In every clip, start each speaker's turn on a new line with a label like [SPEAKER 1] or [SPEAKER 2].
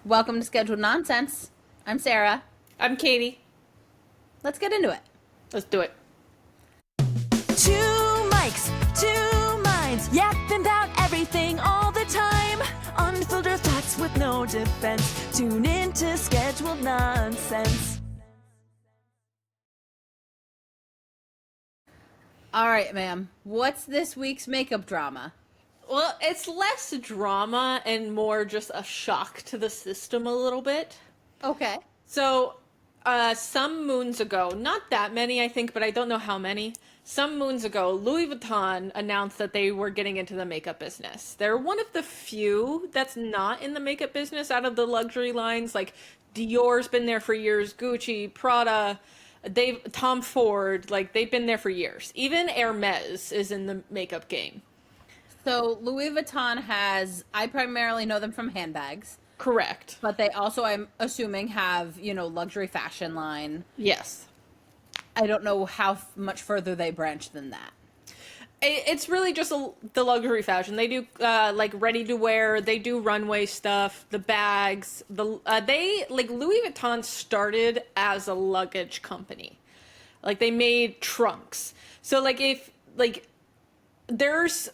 [SPEAKER 1] Welcome to Scheduled Nonsense. I'm Sarah.
[SPEAKER 2] I'm Katie.
[SPEAKER 1] Let's get into it.
[SPEAKER 2] Let's do it.
[SPEAKER 3] Two mics, two minds, yapping about everything all the time. Unfiltered thoughts with no defense. Tune in to Scheduled Nonsense.
[SPEAKER 1] All right, ma'am. What's this week's makeup drama?
[SPEAKER 2] Well, it's less drama and more just a shock to the system a little bit.
[SPEAKER 1] Okay.
[SPEAKER 2] So, some moons ago, not that many, I think, but I don't know how many. Some moons ago, Louis Vuitton announced that they were getting into the makeup business. They're one of the few that's not in the makeup business out of the luxury lines. Like Dior's been there for years, Gucci, Prada, Tom Ford, like they've been there for years. Even Hermes is in the makeup game.
[SPEAKER 1] So Louis Vuitton has, I primarily know them from handbags,
[SPEAKER 2] Correct.
[SPEAKER 1] but they also, I'm assuming, have, luxury fashion line.
[SPEAKER 2] Yes.
[SPEAKER 1] I don't know how much further they branch than that.
[SPEAKER 2] It's really just the luxury fashion. They do like ready to wear. They do runway stuff. The bags. They like Louis Vuitton started as a luggage company. Like they made trunks. So like if like there's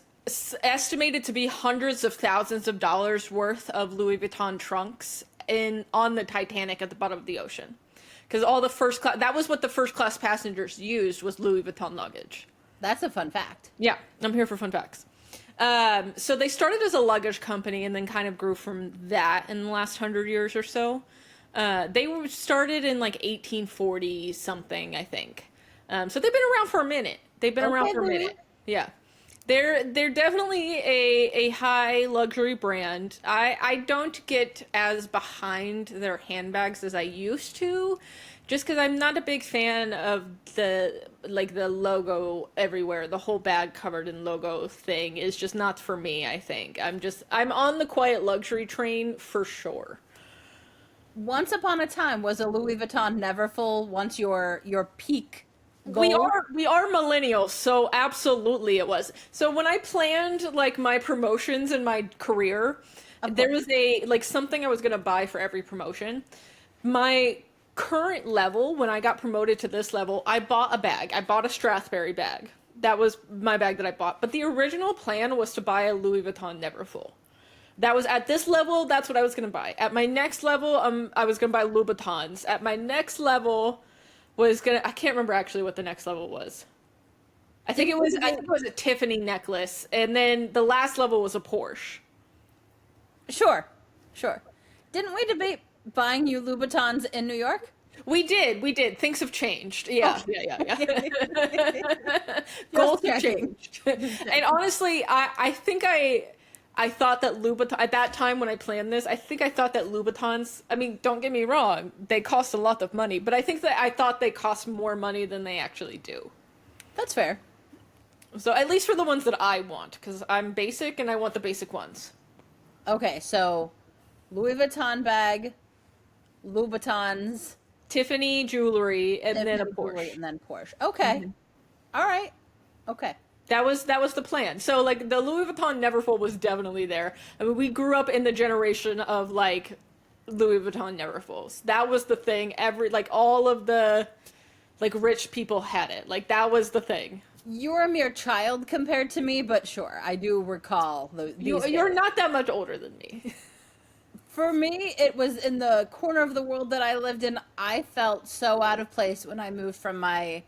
[SPEAKER 2] estimated to be hundreds of thousands of dollars worth of Louis Vuitton trunks in on the Titanic at the bottom of the ocean. Because all the first class, that was what the first class passengers used, was Louis Vuitton luggage.
[SPEAKER 1] That's a fun fact.
[SPEAKER 2] Yeah, I'm here for fun facts. So they started as a luggage company and then kind of grew from that in the last 100 years or so. They were started in like 1840 something, I think. So they've been around for a minute. They've been around
[SPEAKER 1] Okay,
[SPEAKER 2] for a
[SPEAKER 1] Louis.
[SPEAKER 2] minute. Yeah. They're definitely a high luxury brand. I don't get as behind their handbags as I used to, just because I'm not a big fan of the logo everywhere. The whole bag covered in logo thing is just not for me, I think. I'm on the quiet luxury train for sure.
[SPEAKER 1] Once upon a time, was a Louis Vuitton never full once your peak
[SPEAKER 2] We
[SPEAKER 1] goal?
[SPEAKER 2] are we are millennials, so absolutely it was. So when I planned like my promotions in my career,
[SPEAKER 1] Of
[SPEAKER 2] there
[SPEAKER 1] course.
[SPEAKER 2] was a like something I was gonna buy for every promotion. My current level, when I got promoted to this level, I bought a bag. I bought a Strathberry bag. That was my bag that I bought. But the original plan was to buy a Louis Vuitton Neverfull. That was at this level, that's what I was gonna buy. At my next level, I was gonna buy Louboutins. At my next level I can't remember actually what the next level was. I think it was a Tiffany necklace, and then the last level was a Porsche.
[SPEAKER 1] Sure, sure. Didn't we debate buying you Louboutins in New York?
[SPEAKER 2] We did. Things have changed. Yeah, yeah.
[SPEAKER 1] Just
[SPEAKER 2] Goals have
[SPEAKER 1] checking.
[SPEAKER 2] changed. And honestly, I think I thought that Louboutin at that time when I planned this, I think I thought that Louboutins, I mean, don't get me wrong, they cost a lot of money, but I thought they cost more money than they actually do.
[SPEAKER 1] That's fair.
[SPEAKER 2] So at least for the ones that I want, because I'm basic and I want the basic ones.
[SPEAKER 1] Okay, so Louis Vuitton bag, Louboutins,
[SPEAKER 2] Tiffany jewelry and then a
[SPEAKER 1] Tiffany jewelry,
[SPEAKER 2] Porsche.
[SPEAKER 1] and then Porsche. Okay, all right. Okay.
[SPEAKER 2] That was the plan. So like the Louis Vuitton Neverfull was definitely there. I mean, we grew up in the generation of like Louis Vuitton Neverfulls. That was the thing. Like all of the like rich people had it. Like that was the thing.
[SPEAKER 1] You're a mere child compared to me, but sure, I do recall these
[SPEAKER 2] You're
[SPEAKER 1] days.
[SPEAKER 2] not that much older than me.
[SPEAKER 1] For me, it was in the corner of the world that I lived in. I felt so out of place when I moved from my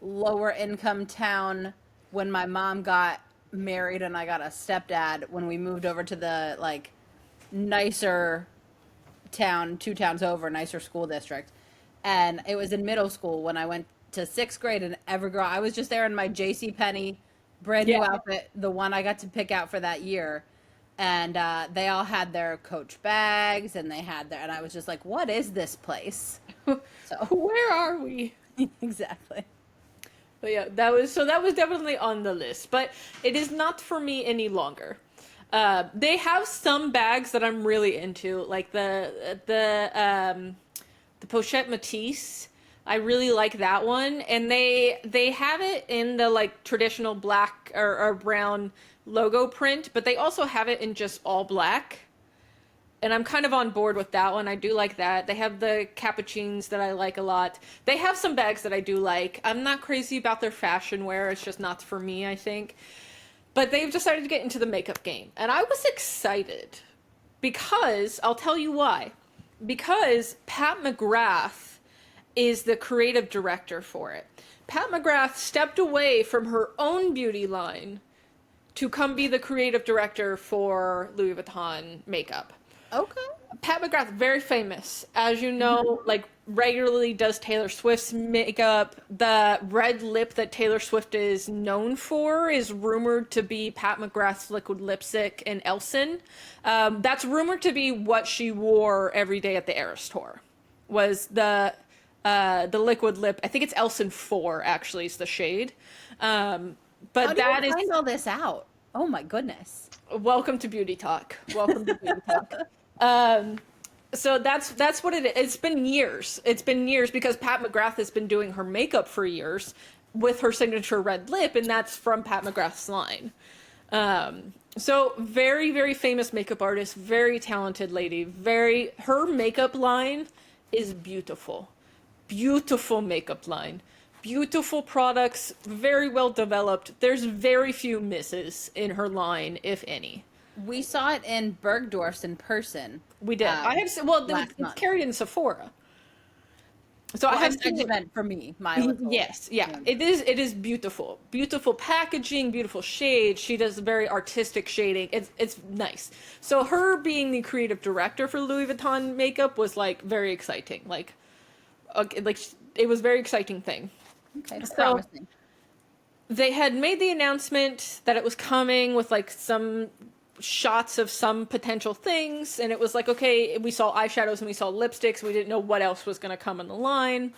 [SPEAKER 1] lower income town when my mom got married and I got a stepdad when we moved over to the like nicer town, two towns over, nicer school district. And it was in middle school when I went to sixth grade in Evergreen. I was just there in my J.C. Penney brand new
[SPEAKER 2] Yeah.
[SPEAKER 1] outfit, the one I got to pick out for that year. And they all had their Coach bags, and they had their, and I was just like, "What is this place?" So
[SPEAKER 2] Where are we?
[SPEAKER 1] exactly.
[SPEAKER 2] But yeah, that was definitely on the list, but it is not for me any longer. They have some bags that I'm really into, like the Pochette Matisse. I really like that one, and they have it in the like traditional black or brown logo print, but they also have it in just all black. and I'm kind of on board with that one. I do like that. They have the cappuccines that I like a lot. They have some bags that I do like. I'm not crazy about their fashion wear. It's just not for me, I think. But they've decided to get into the makeup game. And I was excited because I'll tell you why. Because Pat McGrath is the creative director for it. Pat McGrath stepped away from her own beauty line to come be the creative director for Louis Vuitton makeup.
[SPEAKER 1] Okay.
[SPEAKER 2] Pat McGrath, very famous, as you know, like regularly does Taylor Swift's makeup. The red lip that Taylor Swift is known for is rumored to be Pat McGrath's liquid lipstick in Elson. That's rumored to be what she wore every day at the Eras tour. Was the liquid lip? I think it's Elson 4 actually is the shade. But
[SPEAKER 1] How do
[SPEAKER 2] that
[SPEAKER 1] you
[SPEAKER 2] is
[SPEAKER 1] find all this out? Oh my goodness.
[SPEAKER 2] welcome to Beauty Talk. Welcome to Beauty Talk. So that's what it is. It's been years. It's been years because Pat McGrath has been doing her makeup for years with her signature red lip, and that's from Pat McGrath's line. So very, very famous makeup artist, very talented lady. Her makeup line is beautiful. Beautiful makeup line. Beautiful products, very well developed. There's very few misses in her line, if any.
[SPEAKER 1] We saw it in Bergdorf's in person.
[SPEAKER 2] We did. I have seen, well,
[SPEAKER 1] last
[SPEAKER 2] it's
[SPEAKER 1] month.
[SPEAKER 2] carried in Sephora. So
[SPEAKER 1] Well,
[SPEAKER 2] I have
[SPEAKER 1] I
[SPEAKER 2] seen
[SPEAKER 1] just
[SPEAKER 2] it.
[SPEAKER 1] meant for me, my little.
[SPEAKER 2] Yes, yeah. It is beautiful. Beautiful packaging, beautiful shades. She does very artistic shading. It's nice. So her being the creative director for Louis Vuitton makeup was like very exciting. Like it was a very exciting thing.
[SPEAKER 1] Okay,
[SPEAKER 2] So-
[SPEAKER 1] promising.
[SPEAKER 2] They had made the announcement that it was coming with like some shots of some potential things, and it was like, okay, we saw eyeshadows and we saw lipsticks. We didn't know what else was going to come in the line.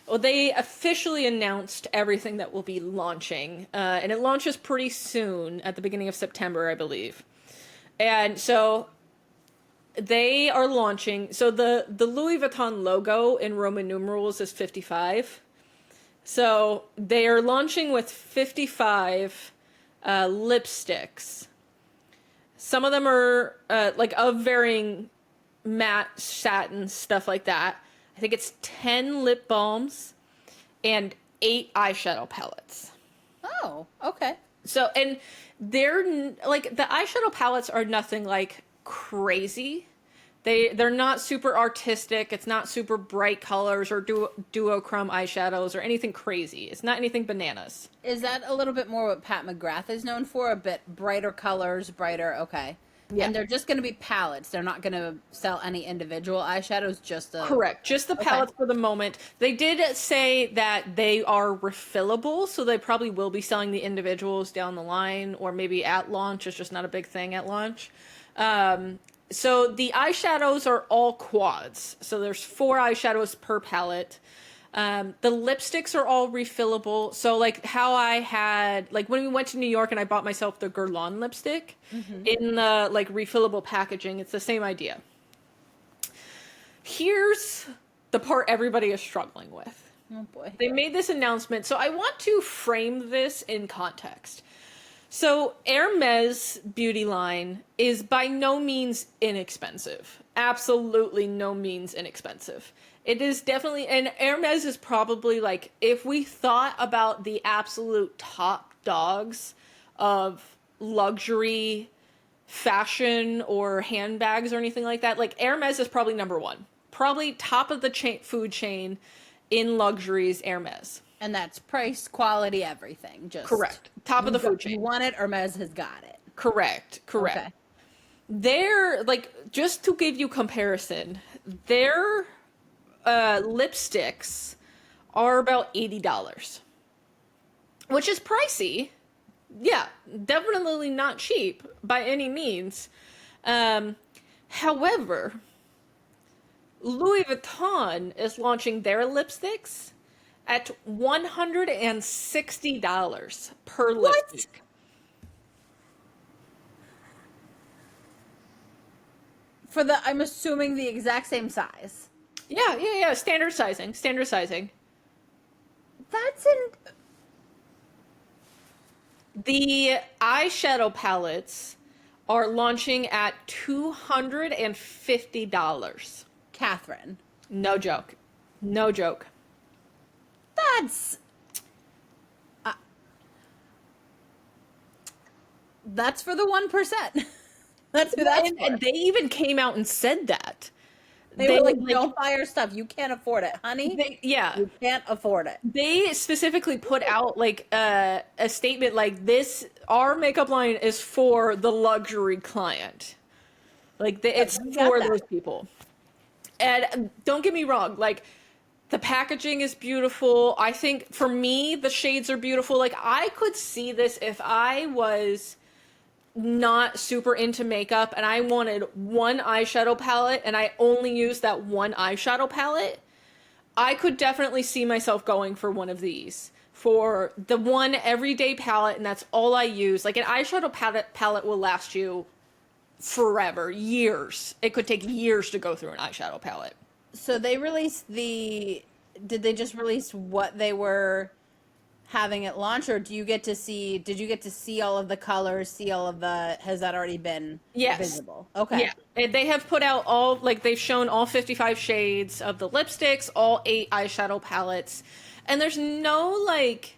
[SPEAKER 2] Well, they officially announced everything that will be launching, and it launches pretty soon at the beginning of September, I believe. And so they are launching. So the Louis Vuitton logo in Roman numerals is 55. So they are launching with 55 lipsticks. Some of them are like of varying matte, satin, stuff like that. I think it's 10 lip balms and 8 eyeshadow palettes.
[SPEAKER 1] Oh, okay.
[SPEAKER 2] So, and they're like, the eyeshadow palettes are nothing like crazy. They're not super artistic. It's not super bright colors or duochrome eyeshadows or anything crazy. It's not anything bananas.
[SPEAKER 1] Is that a little bit more what Pat McGrath is known for? A bit brighter colors, brighter. Okay.
[SPEAKER 2] Yeah.
[SPEAKER 1] And they're just going to be palettes. They're not going to sell any individual eyeshadows. Just the
[SPEAKER 2] Correct. Just the palettes for the moment. They did say that they are refillable, so they probably will be selling the individuals down the line, or maybe at launch. It's just not a big thing at launch. So the eyeshadows are all quads. So there's 4 eyeshadows per palette. The lipsticks are all refillable. So like how I had, like when we went to New York and I bought myself the Guerlain lipstick in the like refillable packaging, it's the same idea. Here's the part everybody is struggling with.
[SPEAKER 1] Oh boy.
[SPEAKER 2] They made this announcement. So I want to frame this in context. So Hermes beauty line is by no means inexpensive. Absolutely no means inexpensive. It is definitely, and Hermes is probably like, if we thought about the absolute top dogs of luxury fashion or handbags or anything like that, like Hermes is probably number 1. Probably top of the food chain in luxuries, Hermes.
[SPEAKER 1] And that's price, quality, everything. Just
[SPEAKER 2] Correct. Top of the food chain.
[SPEAKER 1] You want it, Hermes has got it.
[SPEAKER 2] Correct.
[SPEAKER 1] Okay.
[SPEAKER 2] They're like, just to give you comparison, their lipsticks are about $80, which is pricey. Yeah, definitely not cheap by any means. However, Louis Vuitton is launching their lipsticks at $160 per lipstick.
[SPEAKER 1] For the, I'm assuming the exact same size.
[SPEAKER 2] Yeah. Standard sizing.
[SPEAKER 1] That's in.
[SPEAKER 2] The eyeshadow palettes are launching at $250.
[SPEAKER 1] Catherine.
[SPEAKER 2] No joke. No joke.
[SPEAKER 1] That's that's for the 1%. That's who that's for.
[SPEAKER 2] And they even came out and said that.
[SPEAKER 1] They were like, don't buy our stuff. You can't afford it, honey.
[SPEAKER 2] Yeah.
[SPEAKER 1] You can't afford it.
[SPEAKER 2] They specifically put out like a statement like this, our makeup line is for the luxury client. Like it's for those people. And don't get me wrong, like the packaging is beautiful. I think for me, the shades are beautiful. Like I could see this if I was not super into makeup and I wanted one eyeshadow palette and I only used that one eyeshadow palette. I could definitely see myself going for one of these for the one everyday palette, and that's all I use. Like an eyeshadow palette will last you forever, years. It could take years to go through an eyeshadow palette.
[SPEAKER 1] So they released did they just release what they were having at launch, or did you get to see all of the colors, has that already been visible? Okay.
[SPEAKER 2] Yeah. And they have put out they've shown all 55 shades of the lipsticks, all 8 eyeshadow palettes. And there's no like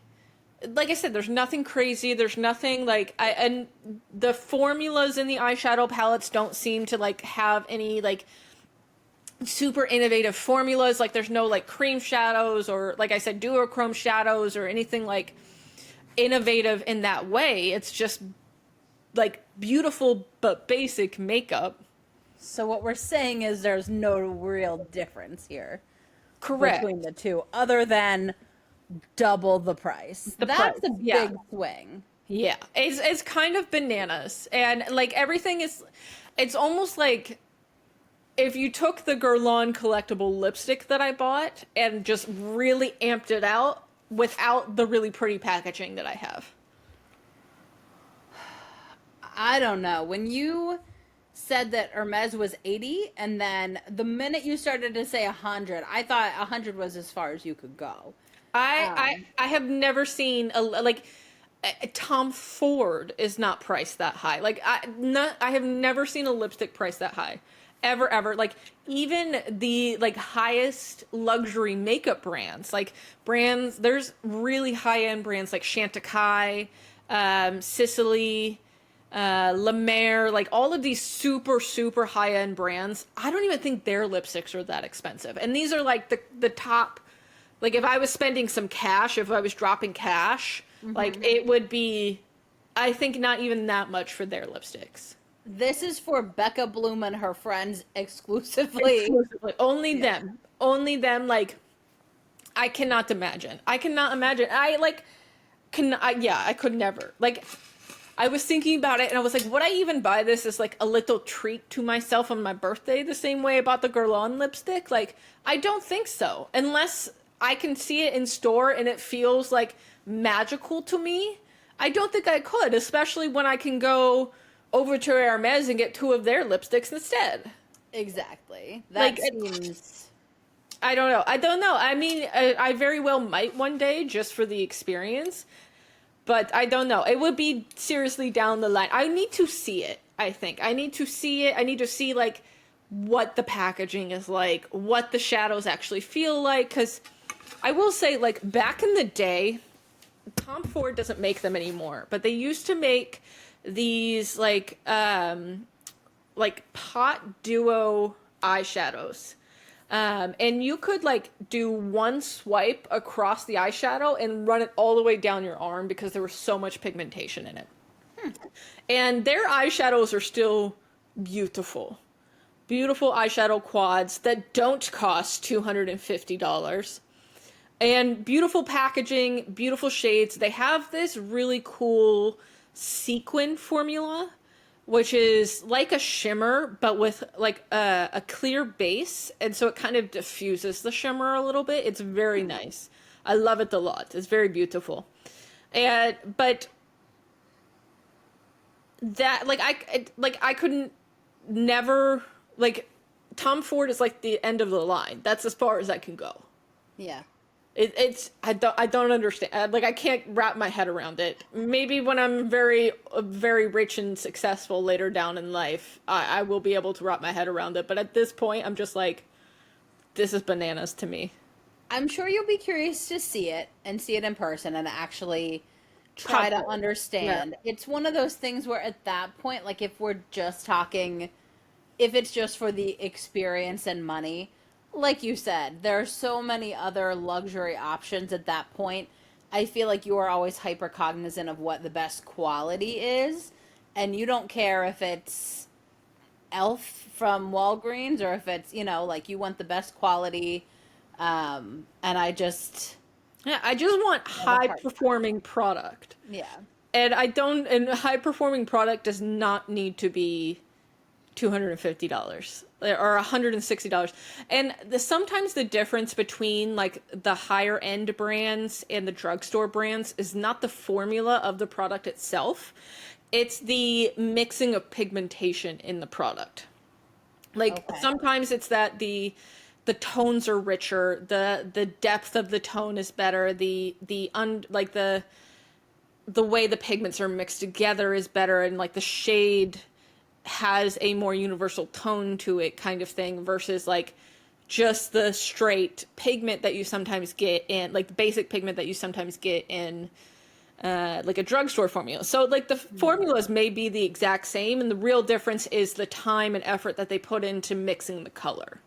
[SPEAKER 2] I said, there's nothing crazy. There's nothing and the formulas in the eyeshadow palettes don't seem to like have any like super innovative formulas. Like there's no like cream shadows or like I said, duochrome shadows or anything like innovative in that way. It's just like beautiful but basic makeup.
[SPEAKER 1] So what we're saying is there's no real difference here.
[SPEAKER 2] Correct.
[SPEAKER 1] Between the two, other than double the price. That's a big swing.
[SPEAKER 2] Yeah. It's kind of bananas. And like everything is, it's almost like if you took the Guerlain collectible lipstick that I bought and just really amped it out without the really pretty packaging that I have.
[SPEAKER 1] I don't know. When you said that Hermes was 80, and then the minute you started to say 100, I thought 100 was as far as you could go.
[SPEAKER 2] I have never seen Tom Ford is not priced that high. Like I have never seen a lipstick priced that high. Ever. Like even the like highest luxury makeup brands, there's really high end brands like Chantecaille, Sicily, La Mer, like all of these super, super high end brands. I don't even think their lipsticks are that expensive. And these are like the top, like if I was spending some cash, if I was dropping cash, like it would be, I think not even that much for their lipsticks.
[SPEAKER 1] This is for Becca Bloom and her friends exclusively.
[SPEAKER 2] Only them. Only them. Like, I cannot imagine. I could never. Like, I was thinking about it and I was like, would I even buy this as like a little treat to myself on my birthday the same way I bought the Guerlain lipstick? Like, I don't think so. Unless I can see it in store and it feels like magical to me. I don't think I could, especially when I can go over to Hermes and get 2 of their lipsticks instead.
[SPEAKER 1] Exactly. That seems...
[SPEAKER 2] I don't know. I mean, I very well might one day just for the experience, but I don't know. It would be seriously down the line. I need to see it, I think. I need to see it. I need to see, like, what the packaging is like, what the shadows actually feel like, because I will say, like, back in the day, Tom Ford doesn't make them anymore, but they used to make these like pot duo eyeshadows, and you could like do one swipe across the eyeshadow and run it all the way down your arm because there was so much pigmentation in it. And their eyeshadows are still beautiful eyeshadow quads that don't cost $250. And beautiful packaging, beautiful shades. They have this really cool sequin formula, which is like a shimmer, but with like a clear base. And so it kind of diffuses the shimmer a little bit. It's very nice. I love it a lot. It's very beautiful. But that, I couldn't never, like, Tom Ford is like the end of the line. That's as far as I can go.
[SPEAKER 1] Yeah.
[SPEAKER 2] I don't understand. Like, I can't wrap my head around it. Maybe when I'm very very rich and successful later down in life, I will be able to wrap my head around it. But at this point, I'm just like, this is bananas to me.
[SPEAKER 1] I'm sure you'll be curious to see it and see it in person and actually try to
[SPEAKER 2] Probably. Yeah.
[SPEAKER 1] understand. It's one of those things where at that point, like if we're just talking, if it's just for the experience and money, like you said, there are so many other luxury options at that point. I feel like you are always hyper cognizant of what the best quality is, and you don't care if it's Elf from Walgreens or if it's, like you want the best quality. And I just
[SPEAKER 2] Yeah, I just want
[SPEAKER 1] have a
[SPEAKER 2] high
[SPEAKER 1] hard time.
[SPEAKER 2] performing product.
[SPEAKER 1] Yeah.
[SPEAKER 2] And high performing product does not need to be $250 or $160. And sometimes the difference between like the higher end brands and the drugstore brands is not the formula of the product itself. It's the mixing of pigmentation in the product. Like
[SPEAKER 1] Okay.
[SPEAKER 2] sometimes it's that the tones are richer, the depth of the tone is better, like the way the pigments are mixed together is better, and like the shade has a more universal tone to it, kind of thing, versus like just the straight pigment that you sometimes get in, like the basic pigment that you sometimes get in like a drugstore formula. So like the formulas may be the exact same, and the real difference is the time and effort that they put into mixing the color.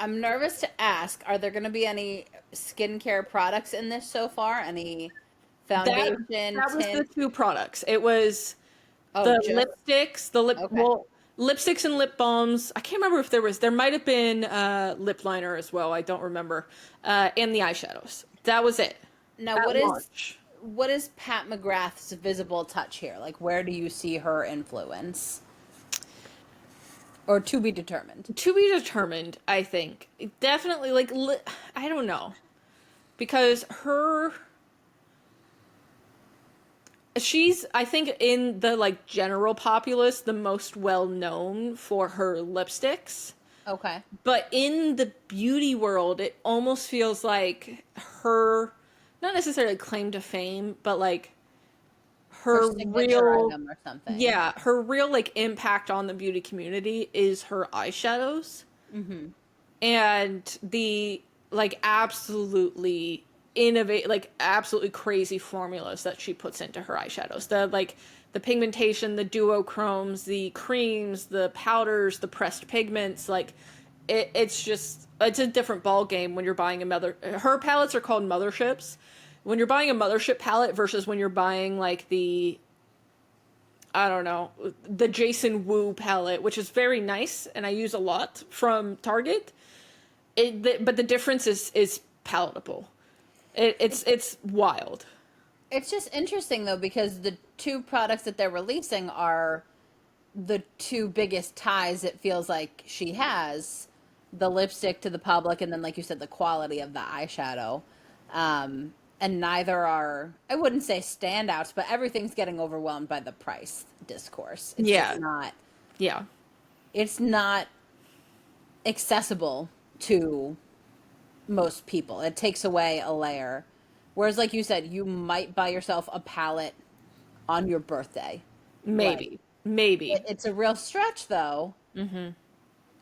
[SPEAKER 1] I'm nervous to ask, are there going to be any skincare products in this so far? Any
[SPEAKER 2] That
[SPEAKER 1] foundation,
[SPEAKER 2] that was the
[SPEAKER 1] tint?
[SPEAKER 2] two products. It was
[SPEAKER 1] Oh,
[SPEAKER 2] the
[SPEAKER 1] just
[SPEAKER 2] lipsticks,
[SPEAKER 1] okay.
[SPEAKER 2] lipsticks and lip balms. I can't remember if there might have been lip liner as well. I don't remember. And the eyeshadows. That was it.
[SPEAKER 1] Now,
[SPEAKER 2] At
[SPEAKER 1] what is
[SPEAKER 2] launch.
[SPEAKER 1] what is Pat McGrath's visible touch here? Like, where do you see her influence? Or to be determined.
[SPEAKER 2] To be determined, I think. Definitely, like, I don't know. Because she's, I think, in the, like, general populace, the most well known for her lipsticks.
[SPEAKER 1] Okay.
[SPEAKER 2] But in the beauty world, it almost feels like her, not necessarily claim to fame, but, like,
[SPEAKER 1] Her
[SPEAKER 2] her
[SPEAKER 1] signature
[SPEAKER 2] real,
[SPEAKER 1] item or something.
[SPEAKER 2] yeah, her real, like, impact on the beauty community is her eyeshadows.
[SPEAKER 1] Mm-hmm.
[SPEAKER 2] And the like absolutely innovate, like absolutely crazy formulas that she puts into her eyeshadows, the pigmentation, the duochromes, the creams, the powders, the pressed pigments, like it's a different ball game when you're buying her palettes are called motherships. When you're buying a mothership palette versus when you're buying like the, I don't know, the Jason Wu palette, which is very nice and I use a lot from Target. But the difference is palatable. It's wild.
[SPEAKER 1] It's just interesting though because the two products that they're releasing are the two biggest ties it feels like she has, the lipstick to the public and then like you said the quality of the eyeshadow. And neither are, I wouldn't say standouts, but everything's getting overwhelmed by the price discourse. It's
[SPEAKER 2] Yeah,
[SPEAKER 1] just not,
[SPEAKER 2] yeah,
[SPEAKER 1] it's not accessible to most people. It takes away a layer. Whereas, like you said, you might buy yourself a palette on your birthday. Like,
[SPEAKER 2] maybe.
[SPEAKER 1] it's a real stretch, though,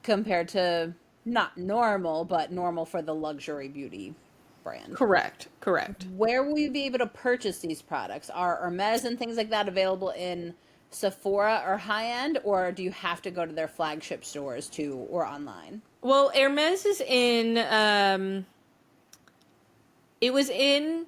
[SPEAKER 1] compared to not normal, but normal for the luxury beauty brand.
[SPEAKER 2] Correct.
[SPEAKER 1] Where will you be able to purchase these products? Are Hermes and things like that available in Sephora or high end, or do you have to go to their flagship stores too, or online?
[SPEAKER 2] Well, Hermes is in. It was in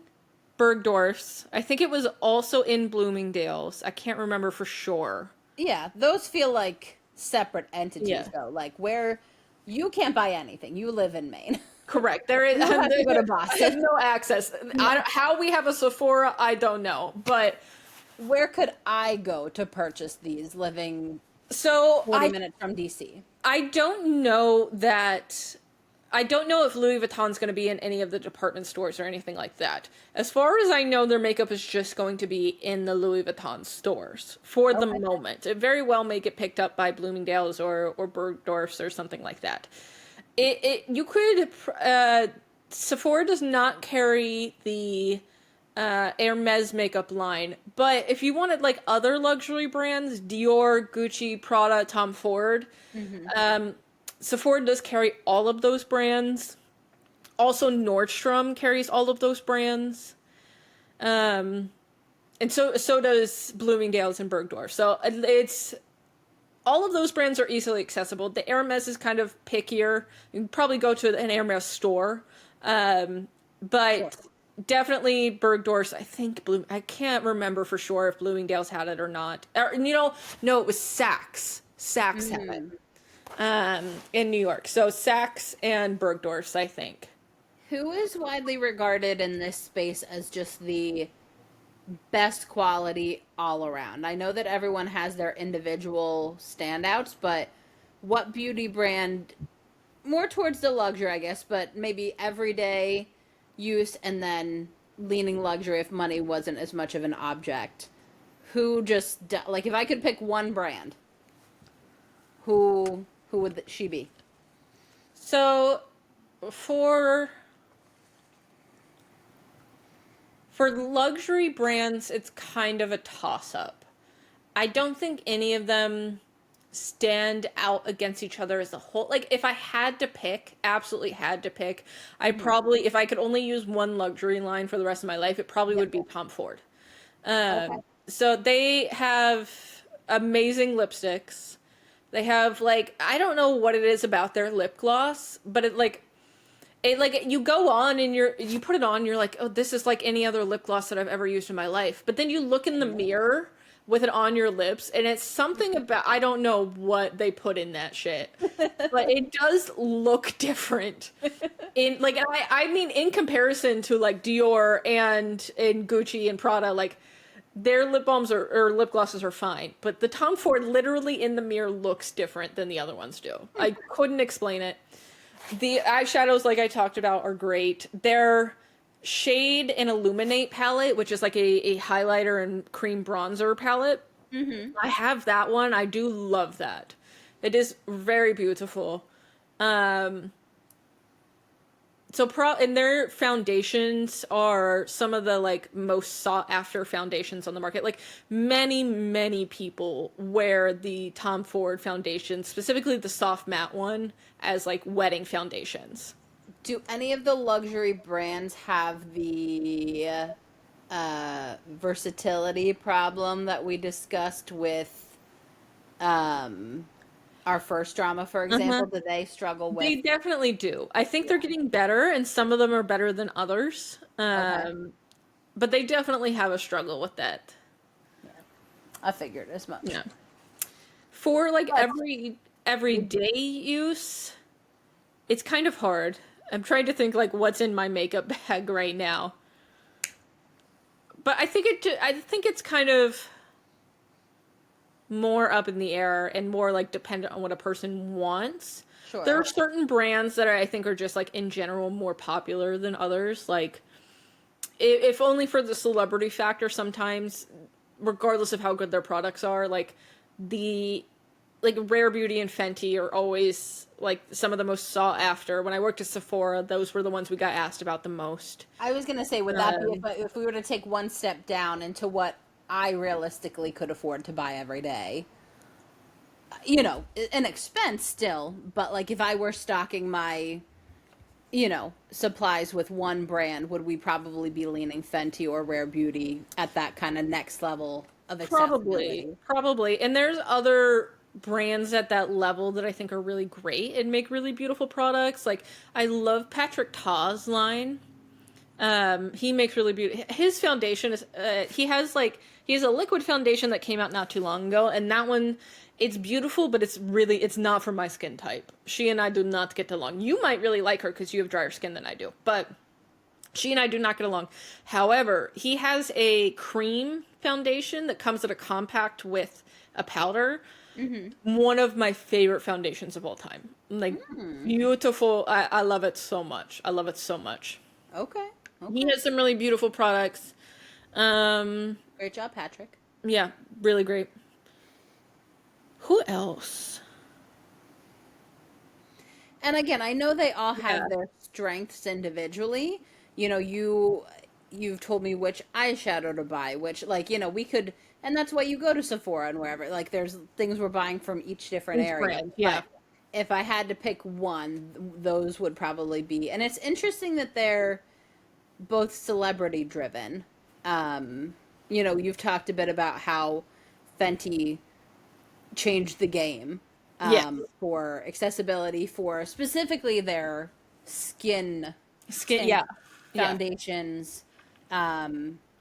[SPEAKER 2] Bergdorf's. I think it was also in Bloomingdale's. I can't remember for sure.
[SPEAKER 1] Yeah, those feel like separate entities,
[SPEAKER 2] Yeah.
[SPEAKER 1] though. Like where you can't buy anything. You live in Maine.
[SPEAKER 2] Correct. There is.
[SPEAKER 1] You have to go to
[SPEAKER 2] I have
[SPEAKER 1] Boston.
[SPEAKER 2] no access. How we have a Sephora, I don't know. But
[SPEAKER 1] Where could I go to purchase these living
[SPEAKER 2] so
[SPEAKER 1] 40 minutes from DC?
[SPEAKER 2] I don't know that. I don't know if Louis Vuitton's going to be in any of the department stores or anything like that. As far as I know, their makeup is just going to be in the Louis Vuitton stores for the
[SPEAKER 1] Okay.
[SPEAKER 2] moment. It very well may get picked up by Bloomingdale's or Bergdorf's or something like that. You could Sephora does not carry the Hermes makeup line, but if you wanted like other luxury brands, Dior, Gucci, Prada, Tom Ford, Sephora does carry all of those brands. Also, Nordstrom carries all of those brands. And so does Bloomingdale's and Bergdorf. So it's all of those brands are easily accessible. The Hermes is kind of pickier. You can probably go to an Hermes store. But
[SPEAKER 1] Sure.
[SPEAKER 2] definitely Bergdorf's. I think I can't remember for sure if Bloomingdale's had it or not. Or, no, it was Saks. Saks had it in New York. So Saks and Bergdorf's, I think.
[SPEAKER 1] Who is widely regarded in this space as just the best quality all around? I know that everyone has their individual standouts, but what beauty brand, more towards the luxury, I guess, but maybe everyday use and then leaning luxury if money wasn't as much of an object? Who just, like, if I could pick one brand, who would she be?
[SPEAKER 2] So for luxury brands, it's kind of a toss-up. I don't think any of them stand out against each other as a whole. Like, if I had to pick, absolutely had to pick, I probably, if I could only use one luxury line for the rest of my life, it probably would be Tom Ford.
[SPEAKER 1] Okay.
[SPEAKER 2] So they have amazing lipsticks. They have, like, I don't know what it is about their lip gloss, but you go on and you put it on, you're like, oh, this is like any other lip gloss that I've ever used in my life. But then you look in the mirror with it on your lips, and it's something about, I don't know what they put in that shit, but it does look different. I mean, in comparison to like Dior and Gucci and Prada, like their lip balms or lip glosses are fine, but the Tom Ford literally in the mirror looks different than the other ones do. I couldn't explain it. The eyeshadows, like I talked about, are great. Their Shade and Illuminate palette, which is like a highlighter and cream bronzer palette. I have that one. I do love that. It is very beautiful. And their foundations are some of the like most sought after foundations on the market. Like many people wear the Tom Ford foundation, specifically the soft matte one, as like wedding foundations.
[SPEAKER 1] Do any of the luxury brands have the versatility problem that we discussed with our first drama, for example? Do they struggle with?
[SPEAKER 2] They definitely do. I think they're getting better, and some of them are better than others. But they definitely have a struggle with that.
[SPEAKER 1] I figured as much.
[SPEAKER 2] Yeah. For like everyday use, it's kind of hard. I'm trying to think like what's in my makeup bag right now. But I think it's kind of more up in the air and more like dependent on what a person wants.
[SPEAKER 1] Sure.
[SPEAKER 2] There are certain brands that I think are just like in general more popular than others. Like if only for the celebrity factor sometimes, regardless of how good their products are, like Rare Beauty and Fenty are always like some of the most sought after. When I worked at Sephora, those were the ones we got asked about the most.
[SPEAKER 1] I was gonna say, would that be if we were to take one step down into what I realistically could afford to buy every day? You know, an expense still, but like if I were stocking my, supplies with one brand, would we probably be leaning Fenty or Rare Beauty at that kind of next level of accessibility?
[SPEAKER 2] Probably. And there's other brands at that level that I think are really great and make really beautiful products. Like I love Patrick Ta's line. He makes really beautiful. His foundation is he has a liquid foundation that came out not too long ago, and that one, it's beautiful, but it's not for my skin type. She and I do not get along. You might really like her because you have drier skin than I do, but she and I do not get along. However, he has a cream foundation that comes in a compact with a powder. One of my favorite foundations of all time. Like beautiful. I love it so much. I love it so much.
[SPEAKER 1] Okay.
[SPEAKER 2] He has some really beautiful products.
[SPEAKER 1] Great job, Patrick.
[SPEAKER 2] Yeah, really great. Who else?
[SPEAKER 1] And again, I know they all
[SPEAKER 2] Yeah.
[SPEAKER 1] have their strengths individually. You know, you've told me which eyeshadow to buy, which like, we could, and that's why you go to Sephora and wherever. Like there's things we're buying from each different
[SPEAKER 2] Each
[SPEAKER 1] area.
[SPEAKER 2] brand, yeah.
[SPEAKER 1] But if I had to pick one, those would probably be. And it's interesting that they're both celebrity driven. You've talked a bit about how Fenty changed the game
[SPEAKER 2] Yeah.
[SPEAKER 1] for accessibility for specifically their skin
[SPEAKER 2] Skin,
[SPEAKER 1] tint
[SPEAKER 2] yeah. Yeah.
[SPEAKER 1] foundations.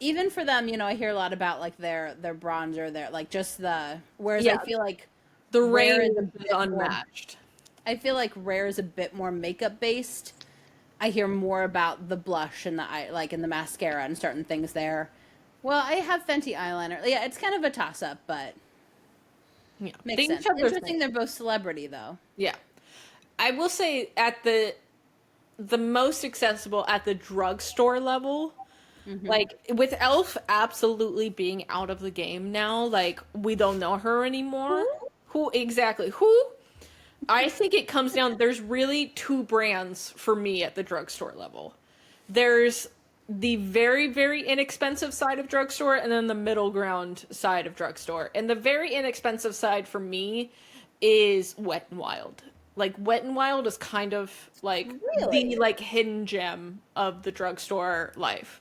[SPEAKER 1] Even for them, I hear a lot about like their bronzer, their like just the whereas I
[SPEAKER 2] Yeah.
[SPEAKER 1] feel like
[SPEAKER 2] The
[SPEAKER 1] Rare is a
[SPEAKER 2] range is
[SPEAKER 1] bit more.
[SPEAKER 2] unmatched.
[SPEAKER 1] I feel like Rare is a bit more makeup based. I hear more about the blush and the eye, like in the mascara and certain things there. Well, I have Fenty eyeliner. Yeah, it's kind of a toss up, but
[SPEAKER 2] Yeah.
[SPEAKER 1] makes
[SPEAKER 2] They each
[SPEAKER 1] sense.
[SPEAKER 2] have their
[SPEAKER 1] Interesting,
[SPEAKER 2] thing.
[SPEAKER 1] they're both celebrity though.
[SPEAKER 2] Yeah. I will say at the most accessible at the drugstore level, like with Elf absolutely being out of the game now, like we don't know her anymore. Who exactly? Who? I think it comes down, there's really two brands for me at the drugstore level. There's the very, very inexpensive side of drugstore and then the middle ground side of drugstore. And the very inexpensive side for me is Wet and Wild. Like Wet and Wild is kind of like
[SPEAKER 1] Really?
[SPEAKER 2] the like hidden gem of the drugstore life.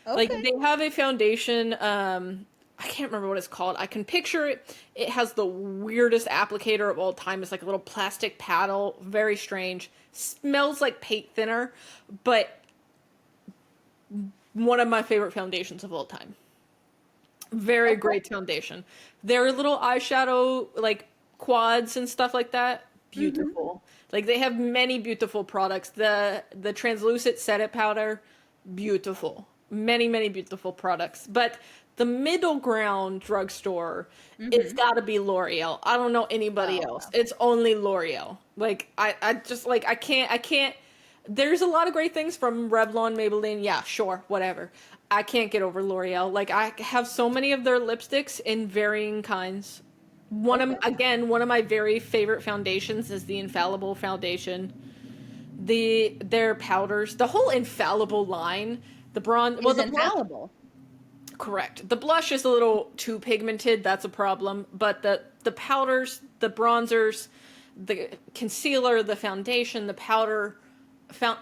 [SPEAKER 2] Like
[SPEAKER 1] Okay.
[SPEAKER 2] they have a foundation, I can't remember what it's called. I can picture it. It has the weirdest applicator of all time. It's like a little plastic paddle, very strange. Smells like paint thinner, but one of my favorite foundations of all time. Very great foundation. Their little eyeshadow like quads and stuff like that, beautiful. Like they have many beautiful products. The translucent set it powder, beautiful. Many, many beautiful products. But the middle ground drugstore, it's got to be L'Oreal. I don't know anybody
[SPEAKER 1] Oh,
[SPEAKER 2] else.
[SPEAKER 1] wow.
[SPEAKER 2] It's only L'Oreal. Like I just like I can't. There's a lot of great things from Revlon, Maybelline. Yeah, sure, whatever. I can't get over L'Oreal. Like I have so many of their lipsticks in varying kinds. One of my very favorite foundations is the Infallible foundation. Their powders, the whole Infallible line, the bronze. Well,
[SPEAKER 1] Is
[SPEAKER 2] the blush,
[SPEAKER 1] infallible.
[SPEAKER 2] correct. The blush is a little too pigmented. That's a problem. But the powders, the bronzers, the concealer, the foundation, the powder,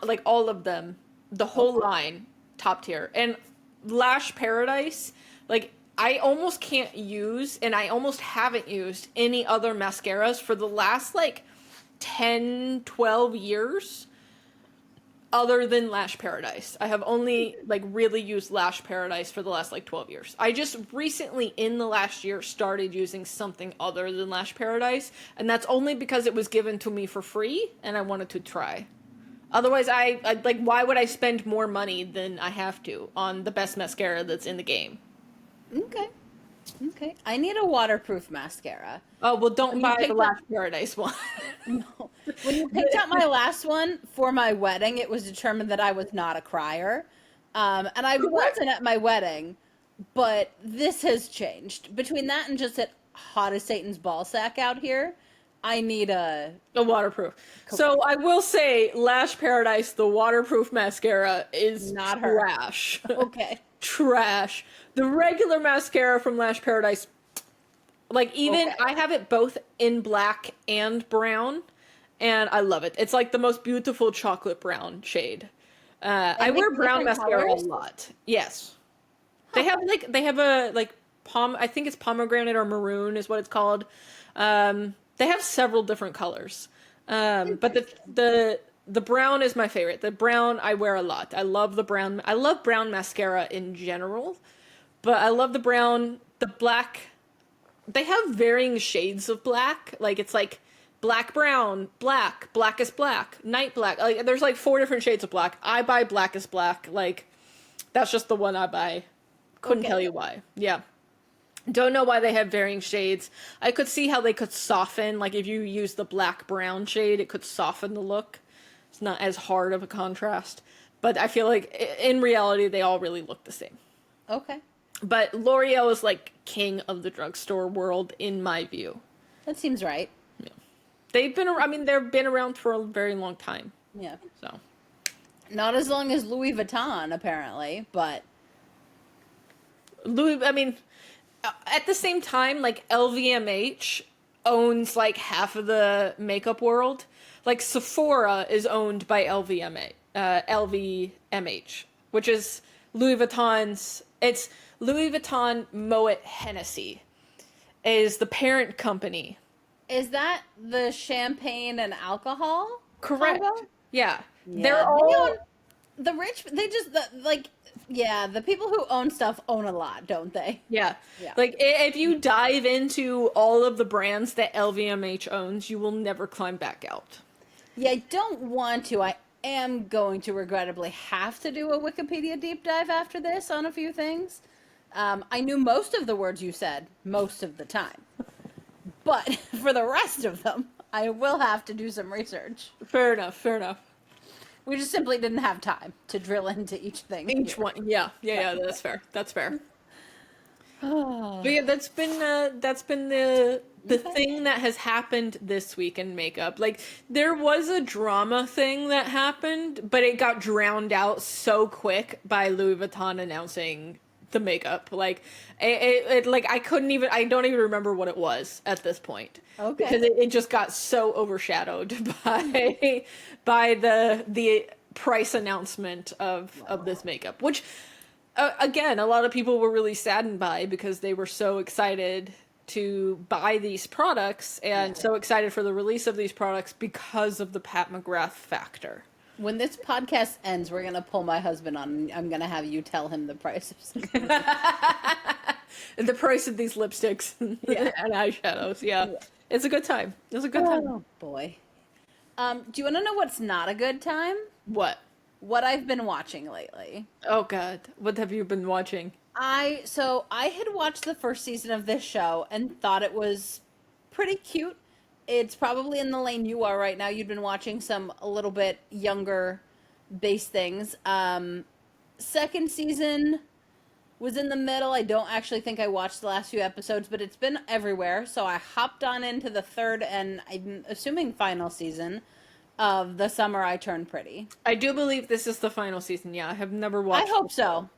[SPEAKER 2] like all of them, the whole line, top tier. And Lash Paradise, like I almost can't use, and I almost haven't used any other mascaras for the last like 10, 12 years other than Lash Paradise. I have only like really used Lash Paradise for the last like 12 years. I just recently in the last year started using something other than Lash Paradise, and that's only because it was given to me for free and I wanted to try. Otherwise, I like why would I spend more money than I have to on the best mascara that's in the game?
[SPEAKER 1] Okay. Okay. I need a waterproof mascara.
[SPEAKER 2] Oh, well don't
[SPEAKER 1] When you
[SPEAKER 2] buy the
[SPEAKER 1] picked
[SPEAKER 2] Lash Paradise one.
[SPEAKER 1] No. When you picked out my last one for my wedding, it was determined that I was not a crier. And I wasn't at my wedding, but this has changed. Between that and just at hot as Satan's ball sack out here, I need
[SPEAKER 2] A waterproof. So I will say Lash Paradise, the waterproof mascara is
[SPEAKER 1] Not her.
[SPEAKER 2] trash.
[SPEAKER 1] Okay.
[SPEAKER 2] Trash. The regular mascara from Lash Paradise, like even
[SPEAKER 1] Okay.
[SPEAKER 2] I have it both in black and brown, and I love it. It's like the most beautiful chocolate brown shade. I
[SPEAKER 1] they
[SPEAKER 2] wear
[SPEAKER 1] have
[SPEAKER 2] brown
[SPEAKER 1] different
[SPEAKER 2] mascara
[SPEAKER 1] colors?
[SPEAKER 2] a lot. Yes. They have a like I think it's pomegranate or maroon is what it's called. They have several different colors. But the brown is my favorite. The brown I wear a lot. I love the brown. I love brown mascara in general, but I love the brown, the black. They have varying shades of black. Like it's like black brown, black, blackest black, night black. Like there's like 4 different shades of black. I buy blackest black. Like that's just the one I buy. Couldn't
[SPEAKER 1] Okay.
[SPEAKER 2] tell you why. Yeah. Don't know why they have varying shades. I could see how they could soften, like if you use the black brown shade, it could soften the look. It's not as hard of a contrast. But I feel like in reality, they all really look the same.
[SPEAKER 1] Okay.
[SPEAKER 2] But L'Oreal is like king of the drugstore world in my view.
[SPEAKER 1] That seems right.
[SPEAKER 2] Yeah. They've been, I mean, they've been around for a very long time.
[SPEAKER 1] Yeah.
[SPEAKER 2] So,
[SPEAKER 1] Not as long as Louis Vuitton, apparently, but
[SPEAKER 2] Louis, I mean, at the same time, like LVMH owns like half of the makeup world. Like Sephora is owned by LVMH, which is Louis Vuitton's. It's Louis Vuitton Moet Hennessy is the parent company.
[SPEAKER 1] is that the champagne and alcohol?
[SPEAKER 2] Correct.
[SPEAKER 1] combo?
[SPEAKER 2] Yeah.
[SPEAKER 1] Yeah,
[SPEAKER 2] They're
[SPEAKER 1] they
[SPEAKER 2] all
[SPEAKER 1] own the rich. They just like, yeah, the people who own stuff own a lot, don't they?
[SPEAKER 2] yeah.
[SPEAKER 1] Yeah.
[SPEAKER 2] Like if you dive into all of the brands that LVMH owns, you will never climb back out.
[SPEAKER 1] Yeah, I don't want to. I am going to regrettably have to do a Wikipedia deep dive after this on a few things. I knew most of the words you said most of the time, but for the rest of them, I will have to do some research.
[SPEAKER 2] Fair enough. Fair enough.
[SPEAKER 1] We just simply didn't have time to drill into each thing.
[SPEAKER 2] Each
[SPEAKER 1] here.
[SPEAKER 2] one. Yeah. Yeah. Yeah. That's fair. That's fair.
[SPEAKER 1] Oh.
[SPEAKER 2] But yeah, that's been the thing that has happened this week in makeup. Like there was a drama thing that happened, but it got drowned out so quick by Louis Vuitton announcing the makeup. Like it like I don't even remember what it was at this point.
[SPEAKER 1] Okay.
[SPEAKER 2] Because it just got so overshadowed by the price announcement of this makeup, which again, a lot of people were really saddened by because they were so excited to buy these products and so excited for the release of these products because of the Pat McGrath factor.
[SPEAKER 1] When this podcast ends, we're gonna pull my husband on. And I'm gonna have you tell him the price of something.
[SPEAKER 2] The price of these lipsticks and eyeshadows. Yeah. It's a good time. It's a good time.
[SPEAKER 1] Oh boy. Do you want to know what's not a good time?
[SPEAKER 2] What?
[SPEAKER 1] What I've been watching lately.
[SPEAKER 2] Oh God. What have you been watching?
[SPEAKER 1] I had watched the first season of this show and thought it was pretty cute. It's probably in the lane you are right now. You'd been watching some a little bit younger base things. Second season was in the middle. I don't actually think I watched the last few episodes, but it's been everywhere. So I hopped on into the third and I'm assuming final season of The Summer I Turned Pretty.
[SPEAKER 2] I do believe this is the final season. Yeah, I have never watched.
[SPEAKER 1] I hope so.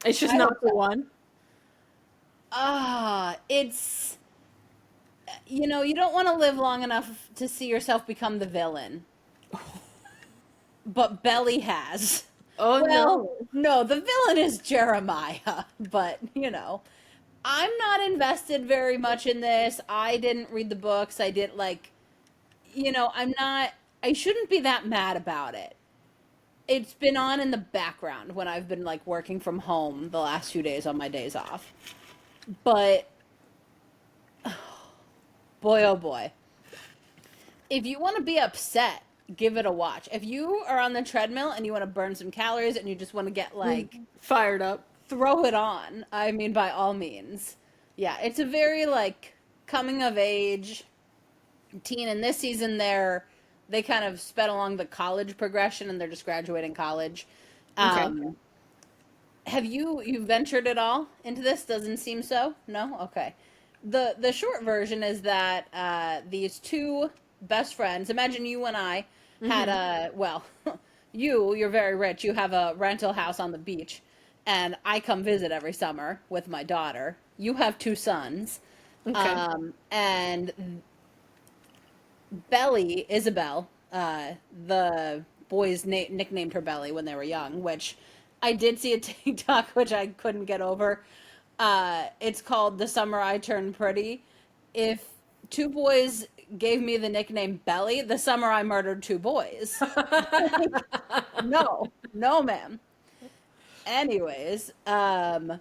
[SPEAKER 2] It's just
[SPEAKER 1] I
[SPEAKER 2] not
[SPEAKER 1] hope
[SPEAKER 2] the
[SPEAKER 1] so.
[SPEAKER 2] one.
[SPEAKER 1] It's, you know, you don't want to live long enough to see yourself become the villain. But Belly has.
[SPEAKER 2] Oh
[SPEAKER 1] Well, no, the villain is Jeremiah, but, you know, I'm not invested very much in this. I didn't read the books. I did, like, you know, I shouldn't be that mad about it. It's been on in the background when I've been, like, working from home the last few days on my days off. But, boy, oh boy. If you want to be upset, give it a watch. If you are on the treadmill and you want to burn some calories and you just want to get, like,
[SPEAKER 2] Fired up.
[SPEAKER 1] throw it on. I mean, by all means. Yeah, it's a very, like, coming of age teen. And this season, they kind of sped along the college progression and they're just graduating college.
[SPEAKER 2] Okay.
[SPEAKER 1] Have you ventured at all into this? Doesn't seem so. No. Okay. The short version is that these two best friends. Imagine you and I had a you're very rich. You have a rental house on the beach, and I come visit every summer with my daughter. You have two sons,
[SPEAKER 2] Okay.
[SPEAKER 1] and Belly Isabel, the boys nicknamed her Belly when they were young, which I did see a TikTok which I couldn't get over. It's called The Summer I Turned Pretty. If two boys gave me the nickname Belly, the summer I murdered two boys. No, ma'am. Anyways, but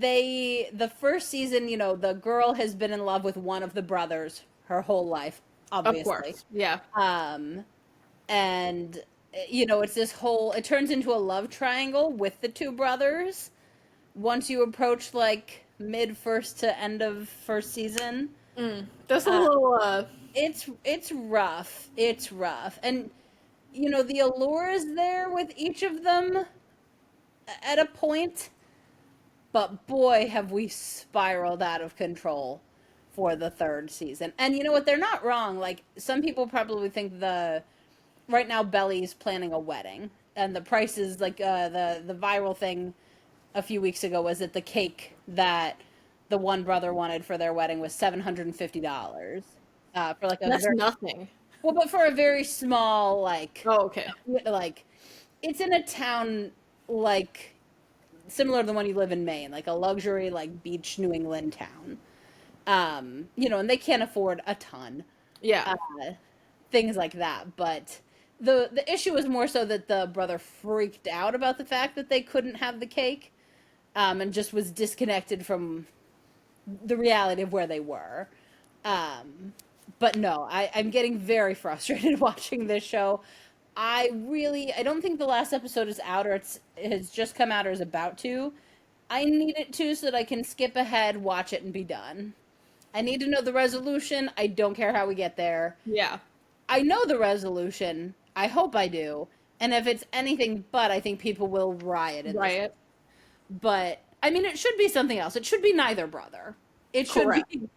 [SPEAKER 1] the first season, you know, the girl has been in love with one of the brothers her whole life, obviously.
[SPEAKER 2] Of course. Yeah.
[SPEAKER 1] And you know, it turns into a love triangle with the two brothers once you approach like mid first to end of first season.
[SPEAKER 2] That's a little.
[SPEAKER 1] It's rough. It's rough. And you know, the allure is there with each of them at a point, but boy, have we spiraled out of control for the third season. And you know what? They're not wrong. Like, some people probably think right now Belly's planning a wedding, and the price is like the viral thing a few weeks ago was that the cake that the one brother wanted for their wedding was $750 for like a
[SPEAKER 2] That's
[SPEAKER 1] very
[SPEAKER 2] nothing.
[SPEAKER 1] well, but for a very small
[SPEAKER 2] Oh, okay.
[SPEAKER 1] like it's in a town like similar to the one you live in Maine, like a luxury like beach New England town. You know, and they can't afford a ton.
[SPEAKER 2] Yeah.
[SPEAKER 1] Things like that. But the issue was more so that the brother freaked out about the fact that they couldn't have the cake, and just was disconnected from the reality of where they were. But no, I'm getting very frustrated watching this show. I don't think the last episode is out, or it has just come out or is about to. I need it to so that I can skip ahead, watch it, and be done. I need to know the resolution. I don't care how we get there.
[SPEAKER 2] Yeah.
[SPEAKER 1] I know the resolution. I hope I do. And if it's anything but, I think people will riot in this.
[SPEAKER 2] Riot.
[SPEAKER 1] But I mean, it should be something else. It should be neither brother. It should
[SPEAKER 2] Correct.
[SPEAKER 1] be